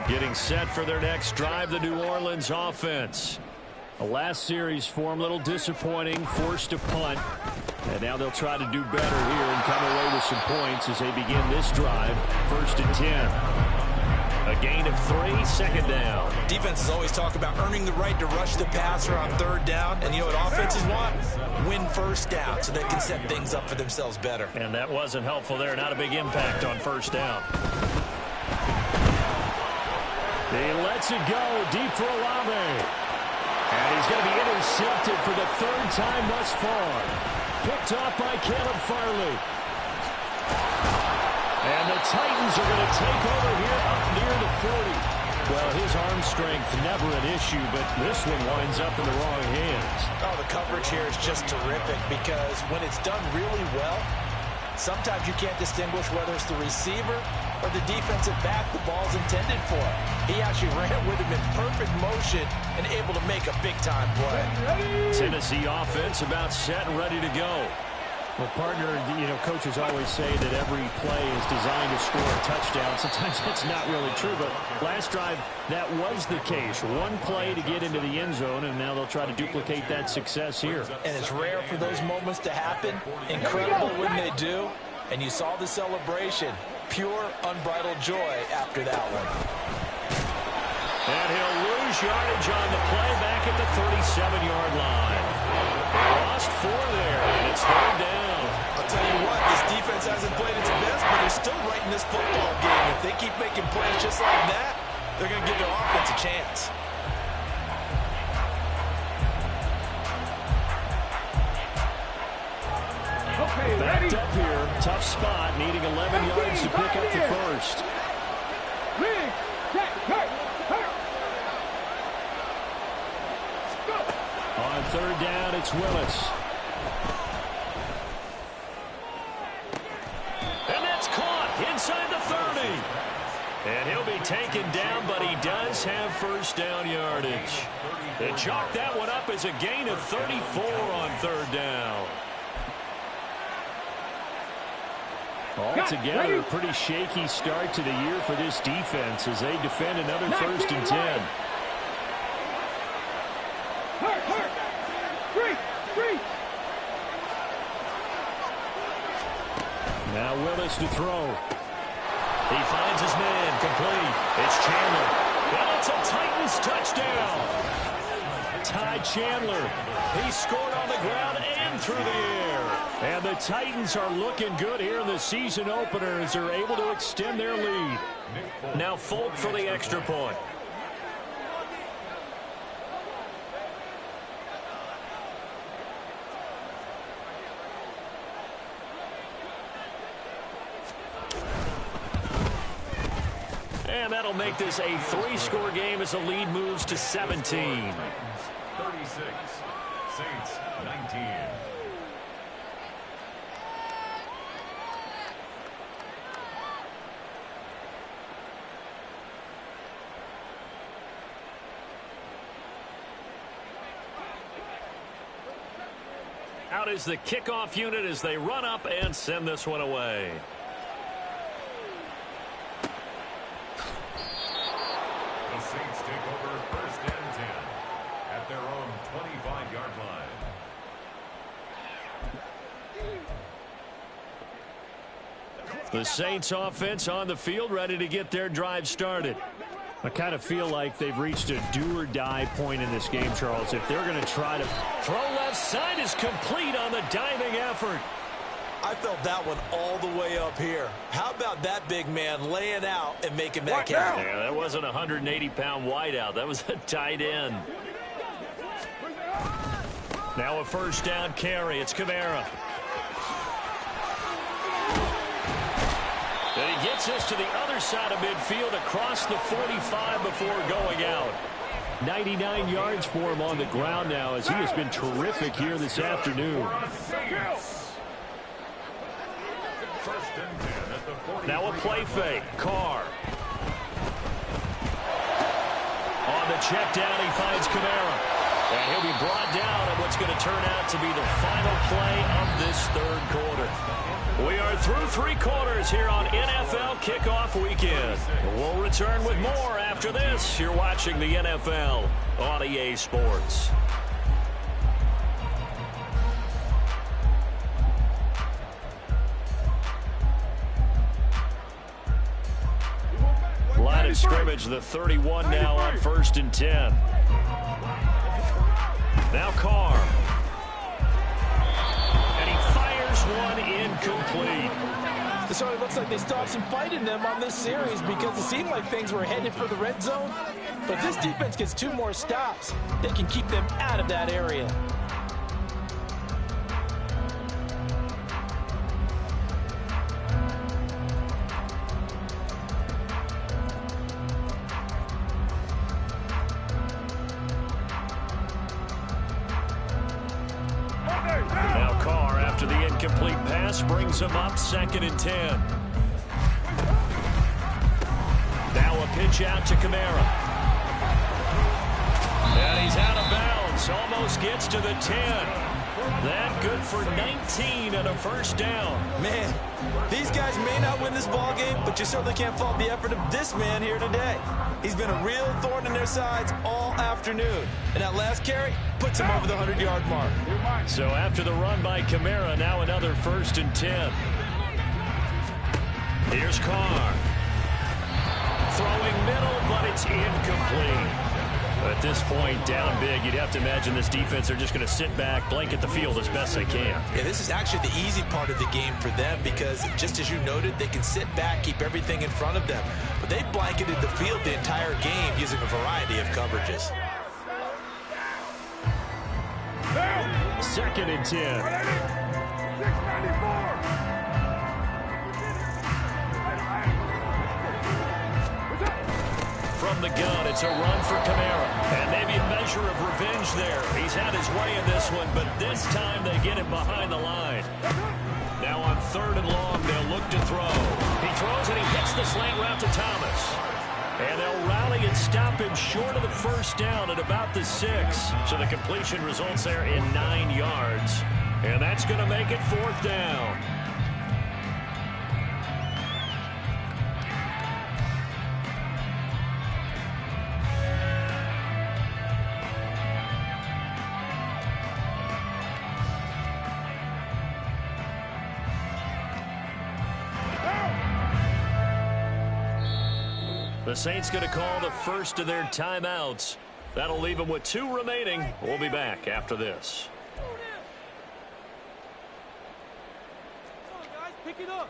Getting set for their next drive, the New Orleans offense. The last series for them, a little disappointing, forced to punt. And now they'll try to do better here and come away with some points as they begin this drive. 1st and 10. A gain of 3, second down. Defenses always talk about earning the right to rush the passer on 3rd down. And you know what offenses want? Win 1st down so they can set things up for themselves better. And that wasn't helpful there. Not a big impact on 1st down. He lets it go deep for Olave. And he's going to be intercepted for the 3rd time thus far. Picked off by Caleb Farley. And the Titans are going to take over here up near the 40. Well, his arm strength never an issue, but this one winds up in the wrong hands. Oh, the coverage here is just terrific because when it's done really well, sometimes you can't distinguish whether it's the receiver or the defensive back the ball's intended for. He actually ran with him in perfect motion and able to make a big-time play. Tennessee offense about set and ready to go. Well, partner, you know, coaches always say that every play is designed to score a touchdown. Sometimes that's not really true, but last drive, that was the case. One play to get into the end zone, and now they'll try to duplicate that success here. And it's rare for those moments to happen. Incredible when they do. And you saw the celebration. Pure, unbridled joy after that one. And he'll lose yardage on the play back at the 37-yard line. Lost 4 there, and it's 3rd down. I'll tell you what, this defense hasn't played its best, but they're still right in this football game. If they keep making plays just like that, they're going to give their offense a chance. Backed up here, tough spot, needing 11 yards to pick up the 1st. On 3rd down, it's Willis. And that's caught inside the 30. And he'll be taken down, but he does have 1st down yardage. They chalk that one up as a gain of 34 on 3rd down. Altogether, a pretty shaky start to the year for this defense as they defend another 1st and 10. Now Willis to throw. He finds his man complete. It's Chandler. And it's a Titans touchdown. Ty Chandler. He scored on the ground and through the air. And the Titans are looking good here in the season opener as they're able to extend their lead. Now Folk for the extra point. And that'll make this a 3-score game as the lead moves to 17. 36. Saints 19. Out is the kickoff unit as they run up and send this one away. The Saints take over 1st and 10 at their own 25-yard line. The Saints offense on the field ready to get their drive started. I kind of feel like they've reached a do-or-die point in this game, Charles. If they're going to try to throw left side is complete on the diving effort. I felt that one all the way up here. How about that big man laying out and making that count? Yeah, that wasn't a 180-pound wideout. That was a tight end. Now a first down carry. It's Kamara. And he gets us to the other side of midfield across the 45 before going out. 99 yards for him on the ground now as he has been terrific here this afternoon. Now a play fake. Carr. On the check down, he finds Kamara. And he'll be brought down at what's going to turn out to be the final play of this third quarter. We are through 3 quarters here on NFL Kickoff Weekend. We'll return with more after this. You're watching the NFL on EA Sports. Line of scrimmage, the 31 now on 1st and 10. Now Carr. And he fires one incomplete. So it looks like they stopped some fight in them on this series because it seemed like things were headed for the red zone. But this defense gets 2 more stops. They can keep them out of that area. Now Carr, after the incomplete pass, brings him up 2nd and 10. Now a pitch out to Kamara. And he's out of bounds. Almost gets to the 10. That good for 19 and a first down. Man, these guys may not win this ball game, but you certainly can't fault the effort of this man here today. He's been a real thorn in their sides all afternoon. And that last carry puts him over the 100-yard mark. So after the run by Kamara, now another 1st and 10. Here's Carr. Throwing middle, but it's incomplete. At this point, down big, you'd have to imagine this defense are just going to sit back, blanket the field as best they can. Yeah, this is actually the easy part of the game for them because, just as you noted, they can sit back, keep everything in front of them. But they blanketed the field the entire game using a variety of coverages. 2nd and 10. From the gun, it's a run for Kamara. And maybe a measure of revenge there. He's had his way in this one, but this time they get him behind the line. Now on 3rd and long, they'll look to throw. He throws and he hits the slant route to Thomas. And they'll rally and stop him short of the first down at about the 6. So the completion results there in 9 yards. And that's going to make it 4th down. The Saints going to call the first of their timeouts. That'll leave them with 2 remaining. We'll be back after this. Come on, guys, pick it up.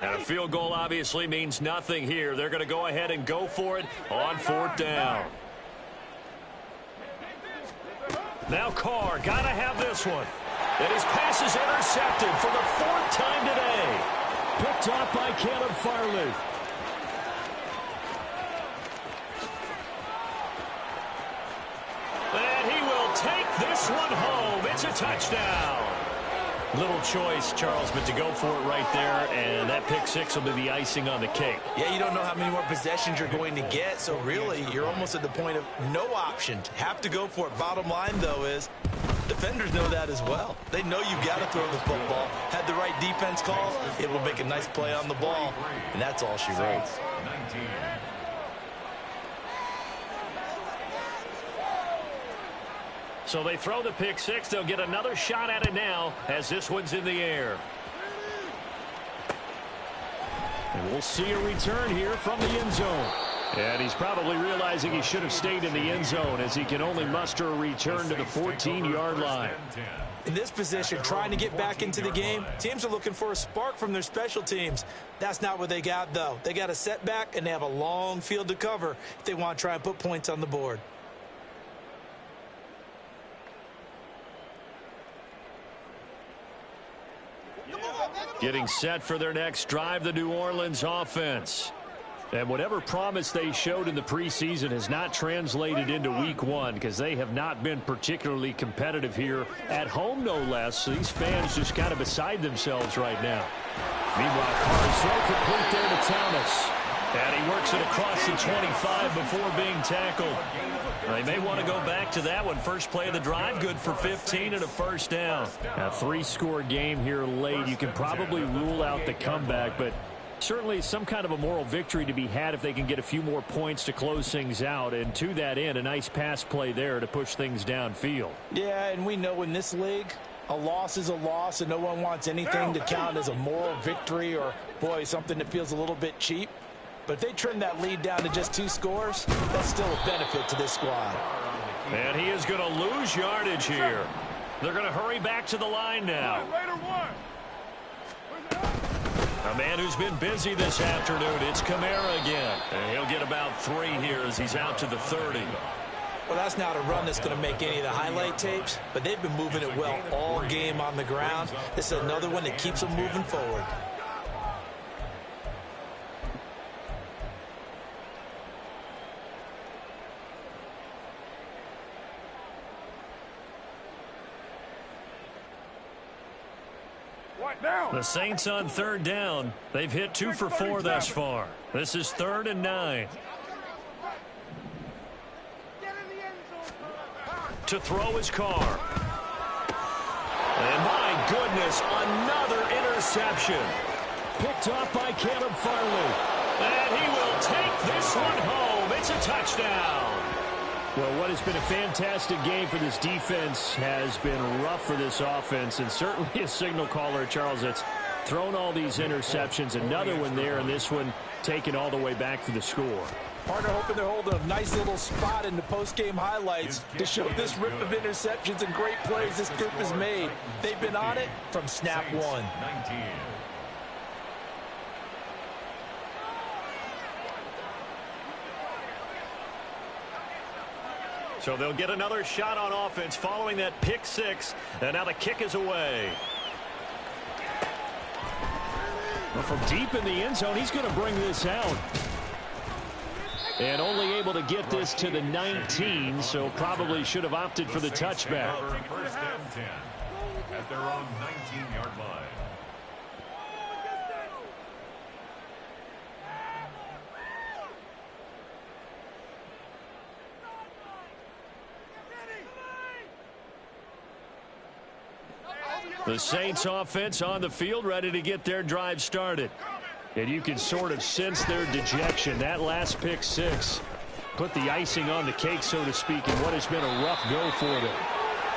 And a field goal obviously means nothing here. They're going to go ahead and go for it on 4th down. Now Carr, got to have this one. And his pass is intercepted for the 4th time today. Picked off by Caleb Farley. And he will take this one home. It's a touchdown. Little choice, Charles, but to go for it right there, and that pick 6 will be the icing on the cake. Yeah, you don't know how many more possessions you're going to get, so really, you're almost at the point of no option. Have to go for it. Bottom line, though, is defenders know that as well. They know you've got to throw the football. Had the right defense calls, it will make a nice play on the ball, and that's all she wrote. 19. So they throw the pick 6. They'll get another shot at it now as this one's in the air. And we'll see a return here from the end zone. And he's probably realizing he should have stayed in the end zone as he can only muster a return to the 14-yard line. In this position, trying to get back into the game, teams are looking for a spark from their special teams. That's not what they got, though. They got a setback, and they have a long field to cover if they want to try and put points on the board. Getting set for their next drive, the New Orleans offense. And whatever promise they showed in the preseason has not translated into week 1 because they have not been particularly competitive here at home, no less. So these fans just kind of beside themselves right now. Meanwhile, Carr's throw complete there to Thomas. And he works it across the 25 before being tackled. They may want to go back to that one. First play of the drive, good for 15 and a first down. A 3-score game here late. You can probably rule out the comeback, but certainly some kind of a moral victory to be had if they can get a few more points to close things out. And to that end, a nice pass play there to push things downfield. Yeah, and we know in this league, a loss is a loss, and no one wants anything to count as a moral victory or, boy, something that feels a little bit cheap. But if they trim that lead down to just 2 scores, that's still a benefit to this squad. And he is going to lose yardage here. They're going to hurry back to the line now. A man who's been busy this afternoon, it's Kamara again. And he'll get about 3 here as he's out to the 30. Well, that's not a run that's going to make any of the highlight tapes, but they've been moving it well all game on the ground. This is another one that keeps them moving forward. The Saints on 3rd down. They've hit 2 for 4 thus far. This is 3rd and 9. To throw his Carr. And my goodness, another interception. Picked off by Caleb Farley. And he will take this one home. It's a touchdown. Well, what has been a fantastic game for this defense has been rough for this offense, and certainly a signal caller, Charles, that's thrown all these interceptions. Another one there, and this one taken all the way back for the score. Partner hoping they're holding a nice little spot in the post-game highlights to show this rip of interceptions and great plays this group has made. They've been on it from snap 1. 19. So they'll get another shot on offense following that pick 6. And now the kick is away. Well, from deep in the end zone, he's going to bring this out. And only able to get this to the 19, so probably should have opted for the touchback. First and 10 at their own 19-yard line. The Saints offense on the field, ready to get their drive started. And you can sort of sense their dejection. That last pick six put the icing on the cake, so to speak, in what has been a rough go for them.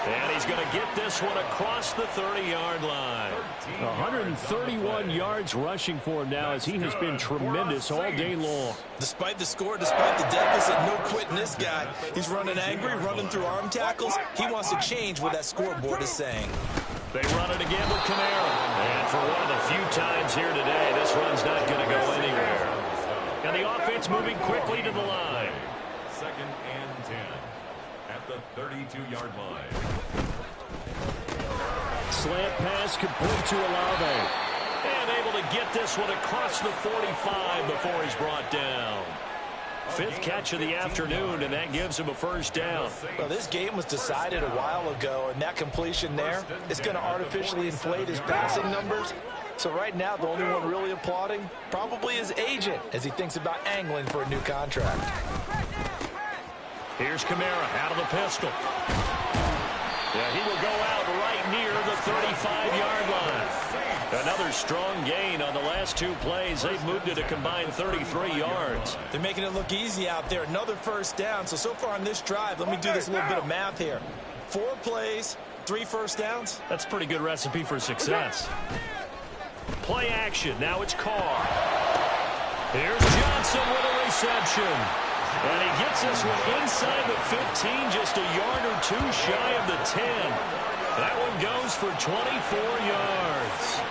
And he's going to get this one across the 30-yard line. 131 yards rushing for him now, as he has been tremendous all day long. Despite the score, despite the deficit, no quitting this guy. He's running angry, running through arm tackles. He wants to change what that scoreboard is saying. They run it again with Kamara. And for one of the few times here today, this run's not going to go anywhere. And the offense moving quickly to the line. 2nd and 10 at the 32-yard line. Slant pass complete to Olave. And able to get this one across the 45 before he's brought down. 5th catch of the afternoon, and that gives him a first down. Well, this game was decided a while ago, and that completion there is going to artificially inflate his passing numbers. So right now, the only one really applauding probably his agent as he thinks about angling for a new contract. Here's Kamara out of the pistol. Yeah, he will go out right near the 35-yard line. Another strong gain on the last 2 plays. They've moved it a combined 33 yards. They're making it look easy out there. Another first down. So far on this drive, let me do this little bit of math here. 4 plays, 3 first downs. That's a pretty good recipe for success. Play action. Now it's Carr. Here's Johnson with a reception. And he gets this one inside the 15, just a yard or 2 shy of the 10. That one goes for 24 yards.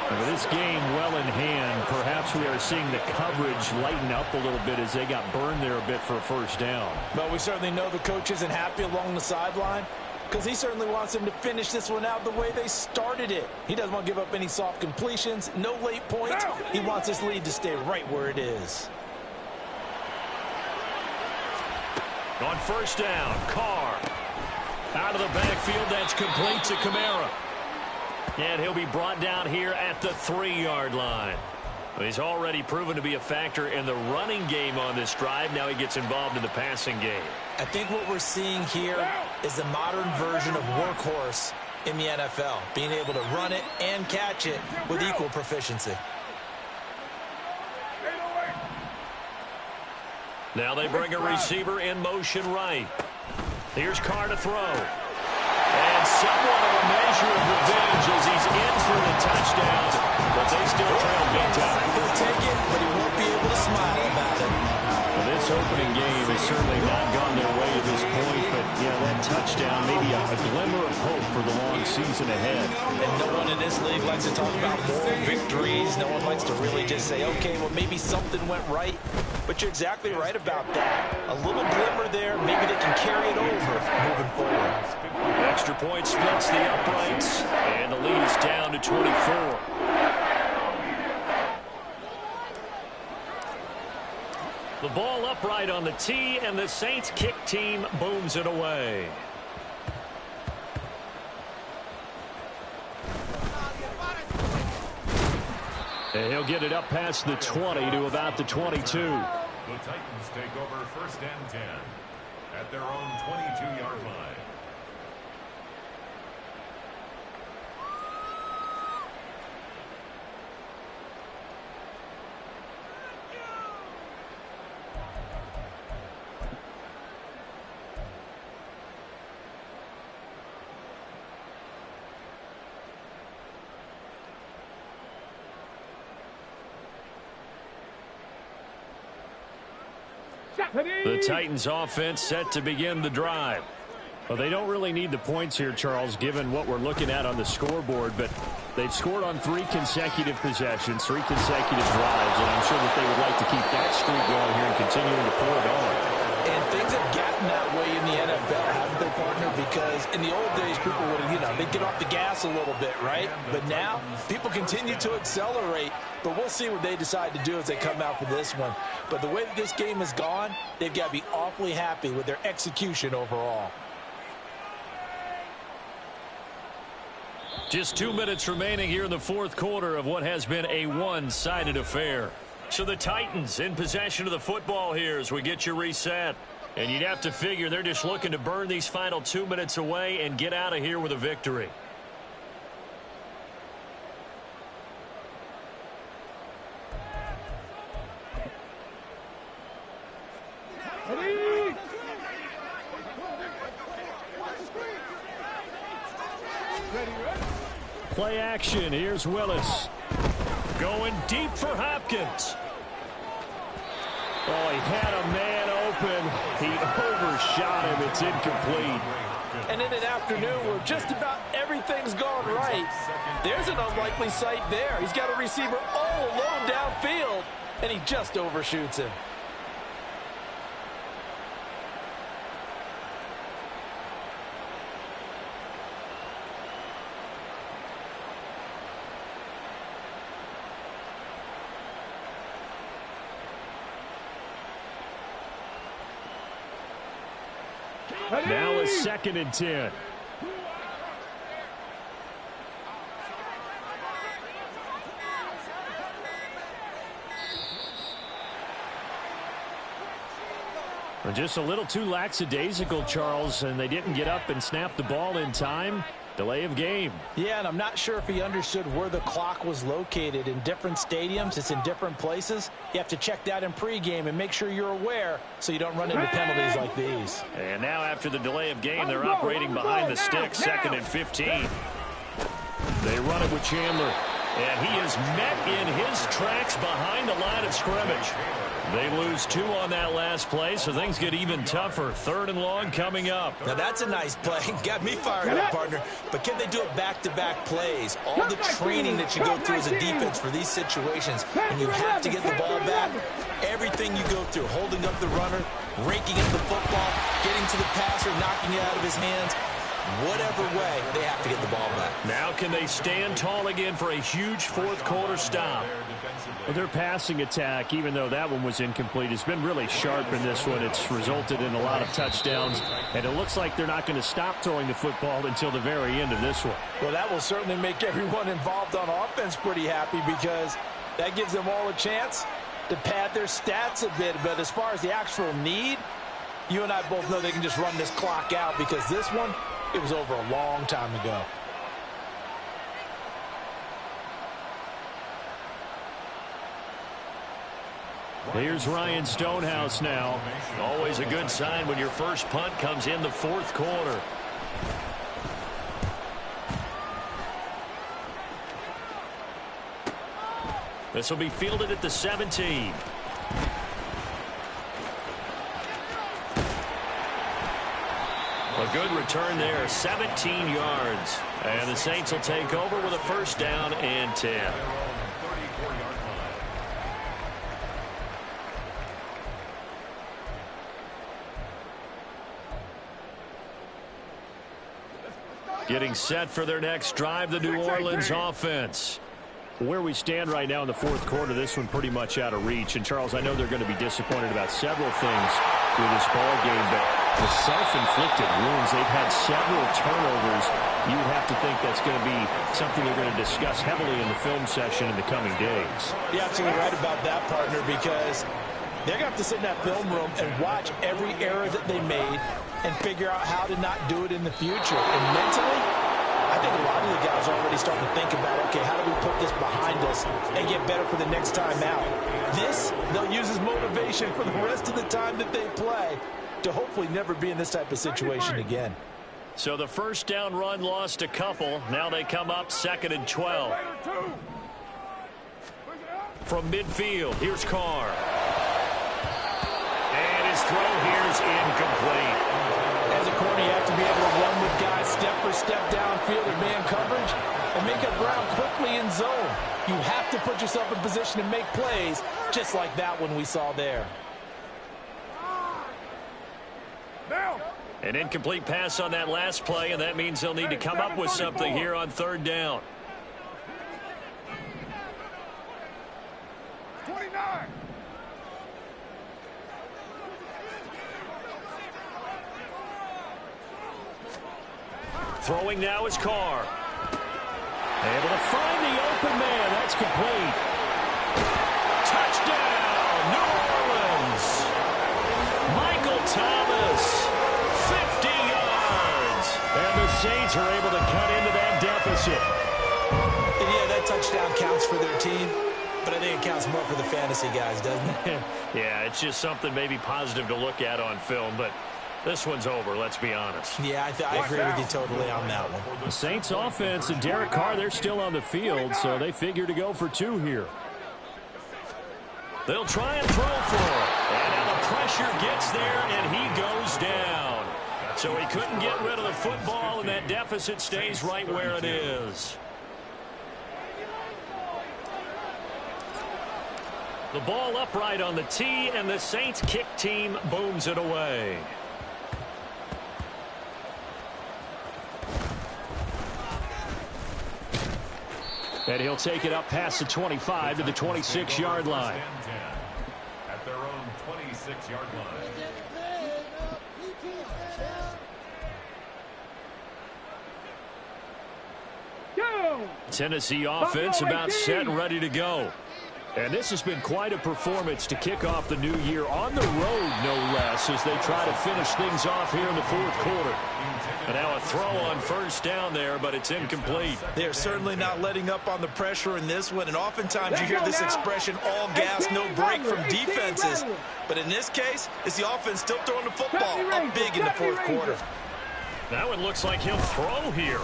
With this game well in hand, perhaps we are seeing the coverage lighten up a little bit as they got burned there a bit for a first down. But we certainly know the coach isn't happy along the sideline, because he certainly wants them to finish this one out the way they started it. He doesn't want to give up any soft completions, no late points. He wants his lead to stay right where it is. On first down, Carr. Out of the backfield, that's complete to Kamara. And he'll be brought down here at the 3-yard line. He's already proven to be a factor in the running game on this drive. Now he gets involved in the passing game. I think what we're seeing here is the modern version of workhorse in the NFL, being able to run it and catch it with equal proficiency. Now they bring a receiver in motion right. Here's Carr to throw. And somewhat of a measure of revenge as he's in for the touchdown. But they still trail big time. He'll take it, but he won't be able to smile about it. Well, this opening game has certainly not gone their way at this point. But, yeah, that touchdown, maybe a glimmer of hope for the long season ahead. And no one in this league likes to talk about moral victories. No one likes to really just say, okay, well, maybe something went right. But you're exactly right about that. A little glimmer there. Maybe they can carry it over moving forward. Extra point splits the uprights. And the lead is down to 24. The ball upright on the tee, and the Saints kick team booms it away. And he'll get it up past the 20 to about the 22. The Titans take over 1st and 10 at their own 22-yard line. The Titans offense set to begin the drive. Well, they don't really need the points here, Charles, given what we're looking at on the scoreboard, but they've scored on 3 consecutive possessions, 3 consecutive drives, and I'm sure that they would like to keep that streak going here and continuing to pour it on. And things have gotten that way in the NFL, haven't they, partner? Because in the old days, people would, they'd get off the gas a little bit, right? But now, people continue to accelerate, but we'll see what they decide to do as they come out for this one. But the way that this game has gone, they've got to be awfully happy with their execution overall. Just 2 minutes remaining here in the 4th quarter of what has been a one-sided affair. So the Titans in possession of the football here as we get you reset. And you'd have to figure they're just looking to burn these final 2 minutes away and get out of here with a victory. Play action. Here's Willis. Going deep for Hopkins. Oh, he had a man open. He overshot him. It's incomplete. And in an afternoon where just about everything's gone right, there's an unlikely sight there. He's got a receiver all alone downfield, and he just overshoots him. Now a 2nd and 10. Just a little too lackadaisical, Charles, and they didn't get up and snap the ball in time. Delay of game. Yeah, and I'm not sure if he understood where the clock was located. In different stadiums, it's in different places. You have to check that in pregame and make sure you're aware so you don't run into penalties like these. And now after the delay of game, they're operating behind the sticks, 2nd and 15. They run it with Chandler. And he is met in his tracks behind the line of scrimmage. They lose 2 on that last play, so things get even tougher. 3rd and long coming up. Now that's a nice play. Got me fired up, partner. But can they do it back-to-back plays? All the training that you go through as a defense for these situations, and you have to get the ball back. Everything you go through, holding up the runner, raking up the football, getting to the passer, knocking it out of his hands. Whatever way, they have to get the ball back. Now can they stand tall again for a huge 4th quarter stop? Well, their passing attack, even though that one was incomplete, has been really sharp in this one. It's resulted in a lot of touchdowns, and it looks like they're not going to stop throwing the football until the very end of this one. Well, that will certainly make everyone involved on offense pretty happy because that gives them all a chance to pad their stats a bit. But as far as the actual need, you and I both know they can just run this clock out because this one, it was over a long time ago. Here's Ryan Stonehouse now. Always a good sign when your first punt comes in the 4th quarter. This will be fielded at the 17. A good return there, 17 yards. And the Saints will take over with a 1st down and 10. Getting set for their next drive, the New Orleans offense. Where we stand right now in the 4th quarter, this one pretty much out of reach. And, Charles, I know they're going to be disappointed about several things with this ball game, but the self-inflicted wounds, they've had several turnovers. You would have to think that's going to be something they're going to discuss heavily in the film session in the coming days. You're absolutely right about that, partner, because they're going to have to sit in that film room and watch every error that they made and figure out how to not do it in the future. And mentally, I think a lot of the guys are already starting to think about, okay, how do we put this behind us and get better for the next time out? This, they'll use as motivation for the rest of the time that they play to hopefully never be in this type of situation again. So the 1st down run lost a couple. Now they come up 2nd and 12. From midfield, here's Carr. And his throw here's incomplete. As a corner, you have to be able to run with guys step for step downfield in man coverage and make up ground quickly in zone. You have to put yourself in position to make plays just like that one we saw there. An incomplete pass on that last play, and that means they'll need to come up with something here on 3rd down. 29. Throwing now is Carr. Able to find the open man. That's complete. Touchdown, New Orleans. Michael Thomas, 50 yards. And the Saints are able to cut into that deficit. And yeah, that touchdown counts for their team. but I think it counts more for the fantasy guys, doesn't it? Yeah, it's just something maybe positive to look at on film, but this one's over, let's be honest. Yeah, I agree with you totally on that one. The Saints offense and Derek Carr, they're still on the field, so they figure to go for 2 here. They'll try and throw for it. And now the pressure gets there, and he goes down. So he couldn't get rid of the football, and that deficit stays right where it is. The ball upright on the tee, and the Saints kick team booms it away. And he'll take it up past the 25 to the 26-yard line. At their own 26-yard line. Tennessee offense about set and ready to go. And this has been quite a performance to kick off the new year on the road, no less, as they try to finish things off here in the 4th quarter. And now a throw on first down there, but it's incomplete. They're certainly not letting up on the pressure in this one, and oftentimes you hear this expression, all gas, no break from defenses. But in this case, it's the offense still throwing the football up big in the 4th quarter. Now it looks like he'll throw here.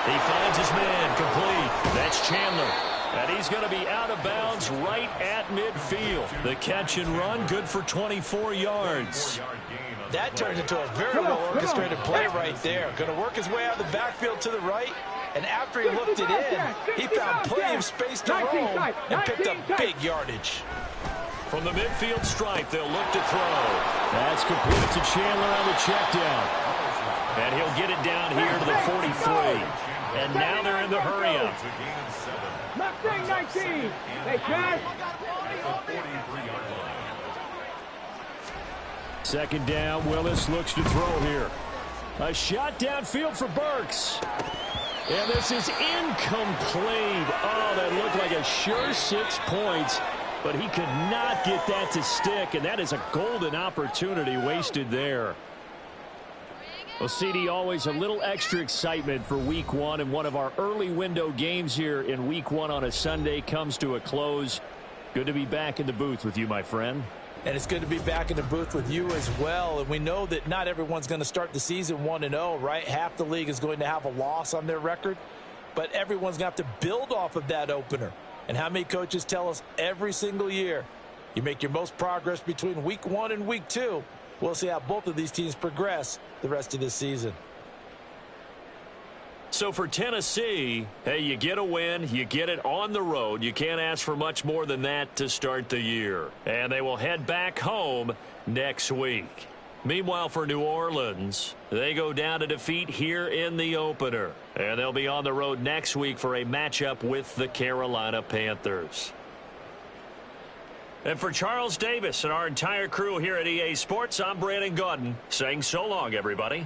He finds his man complete. That's Chandler. And he's going to be out of bounds right at midfield. The catch and run, good for 24 yards. That turns into a very well-orchestrated play right there. Going to work his way out of the backfield to the right. And after he looked it in, he found plenty of space to roam and picked up big yardage. From the midfield stripe, they'll look to throw. That's completed to Chandler on the check down. And he'll get it down here to the 43. And now they're in the hurry-up. Mustang 19. Hey, Chad. Second down, Willis looks to throw here. A shot downfield for Burks. And this is incomplete. Oh, that looked like a sure 6 points, but he could not get that to stick, and that is a golden opportunity wasted there. Well, CD, always a little extra excitement for Week 1, and one of our early window games here in Week 1 on a Sunday comes to a close. Good to be back in the booth with you, my friend. And it's good to be back in the booth with you as well. And we know that not everyone's going to start the season 1-0, right? Half the league is going to have a loss on their record, but everyone's going to have to build off of that opener. And how many coaches tell us every single year, you make your most progress between Week 1 and Week 2. We'll see how both of these teams progress the rest of this season. So for Tennessee, hey, you get a win, you get it on the road. You can't ask for much more than that to start the year. And they will head back home next week. Meanwhile, for New Orleans, they go down to defeat here in the opener. And they'll be on the road next week for a matchup with the Carolina Panthers. And for Charles Davis and our entire crew here at EA Sports, I'm Brandon Gaudin saying so long, everybody.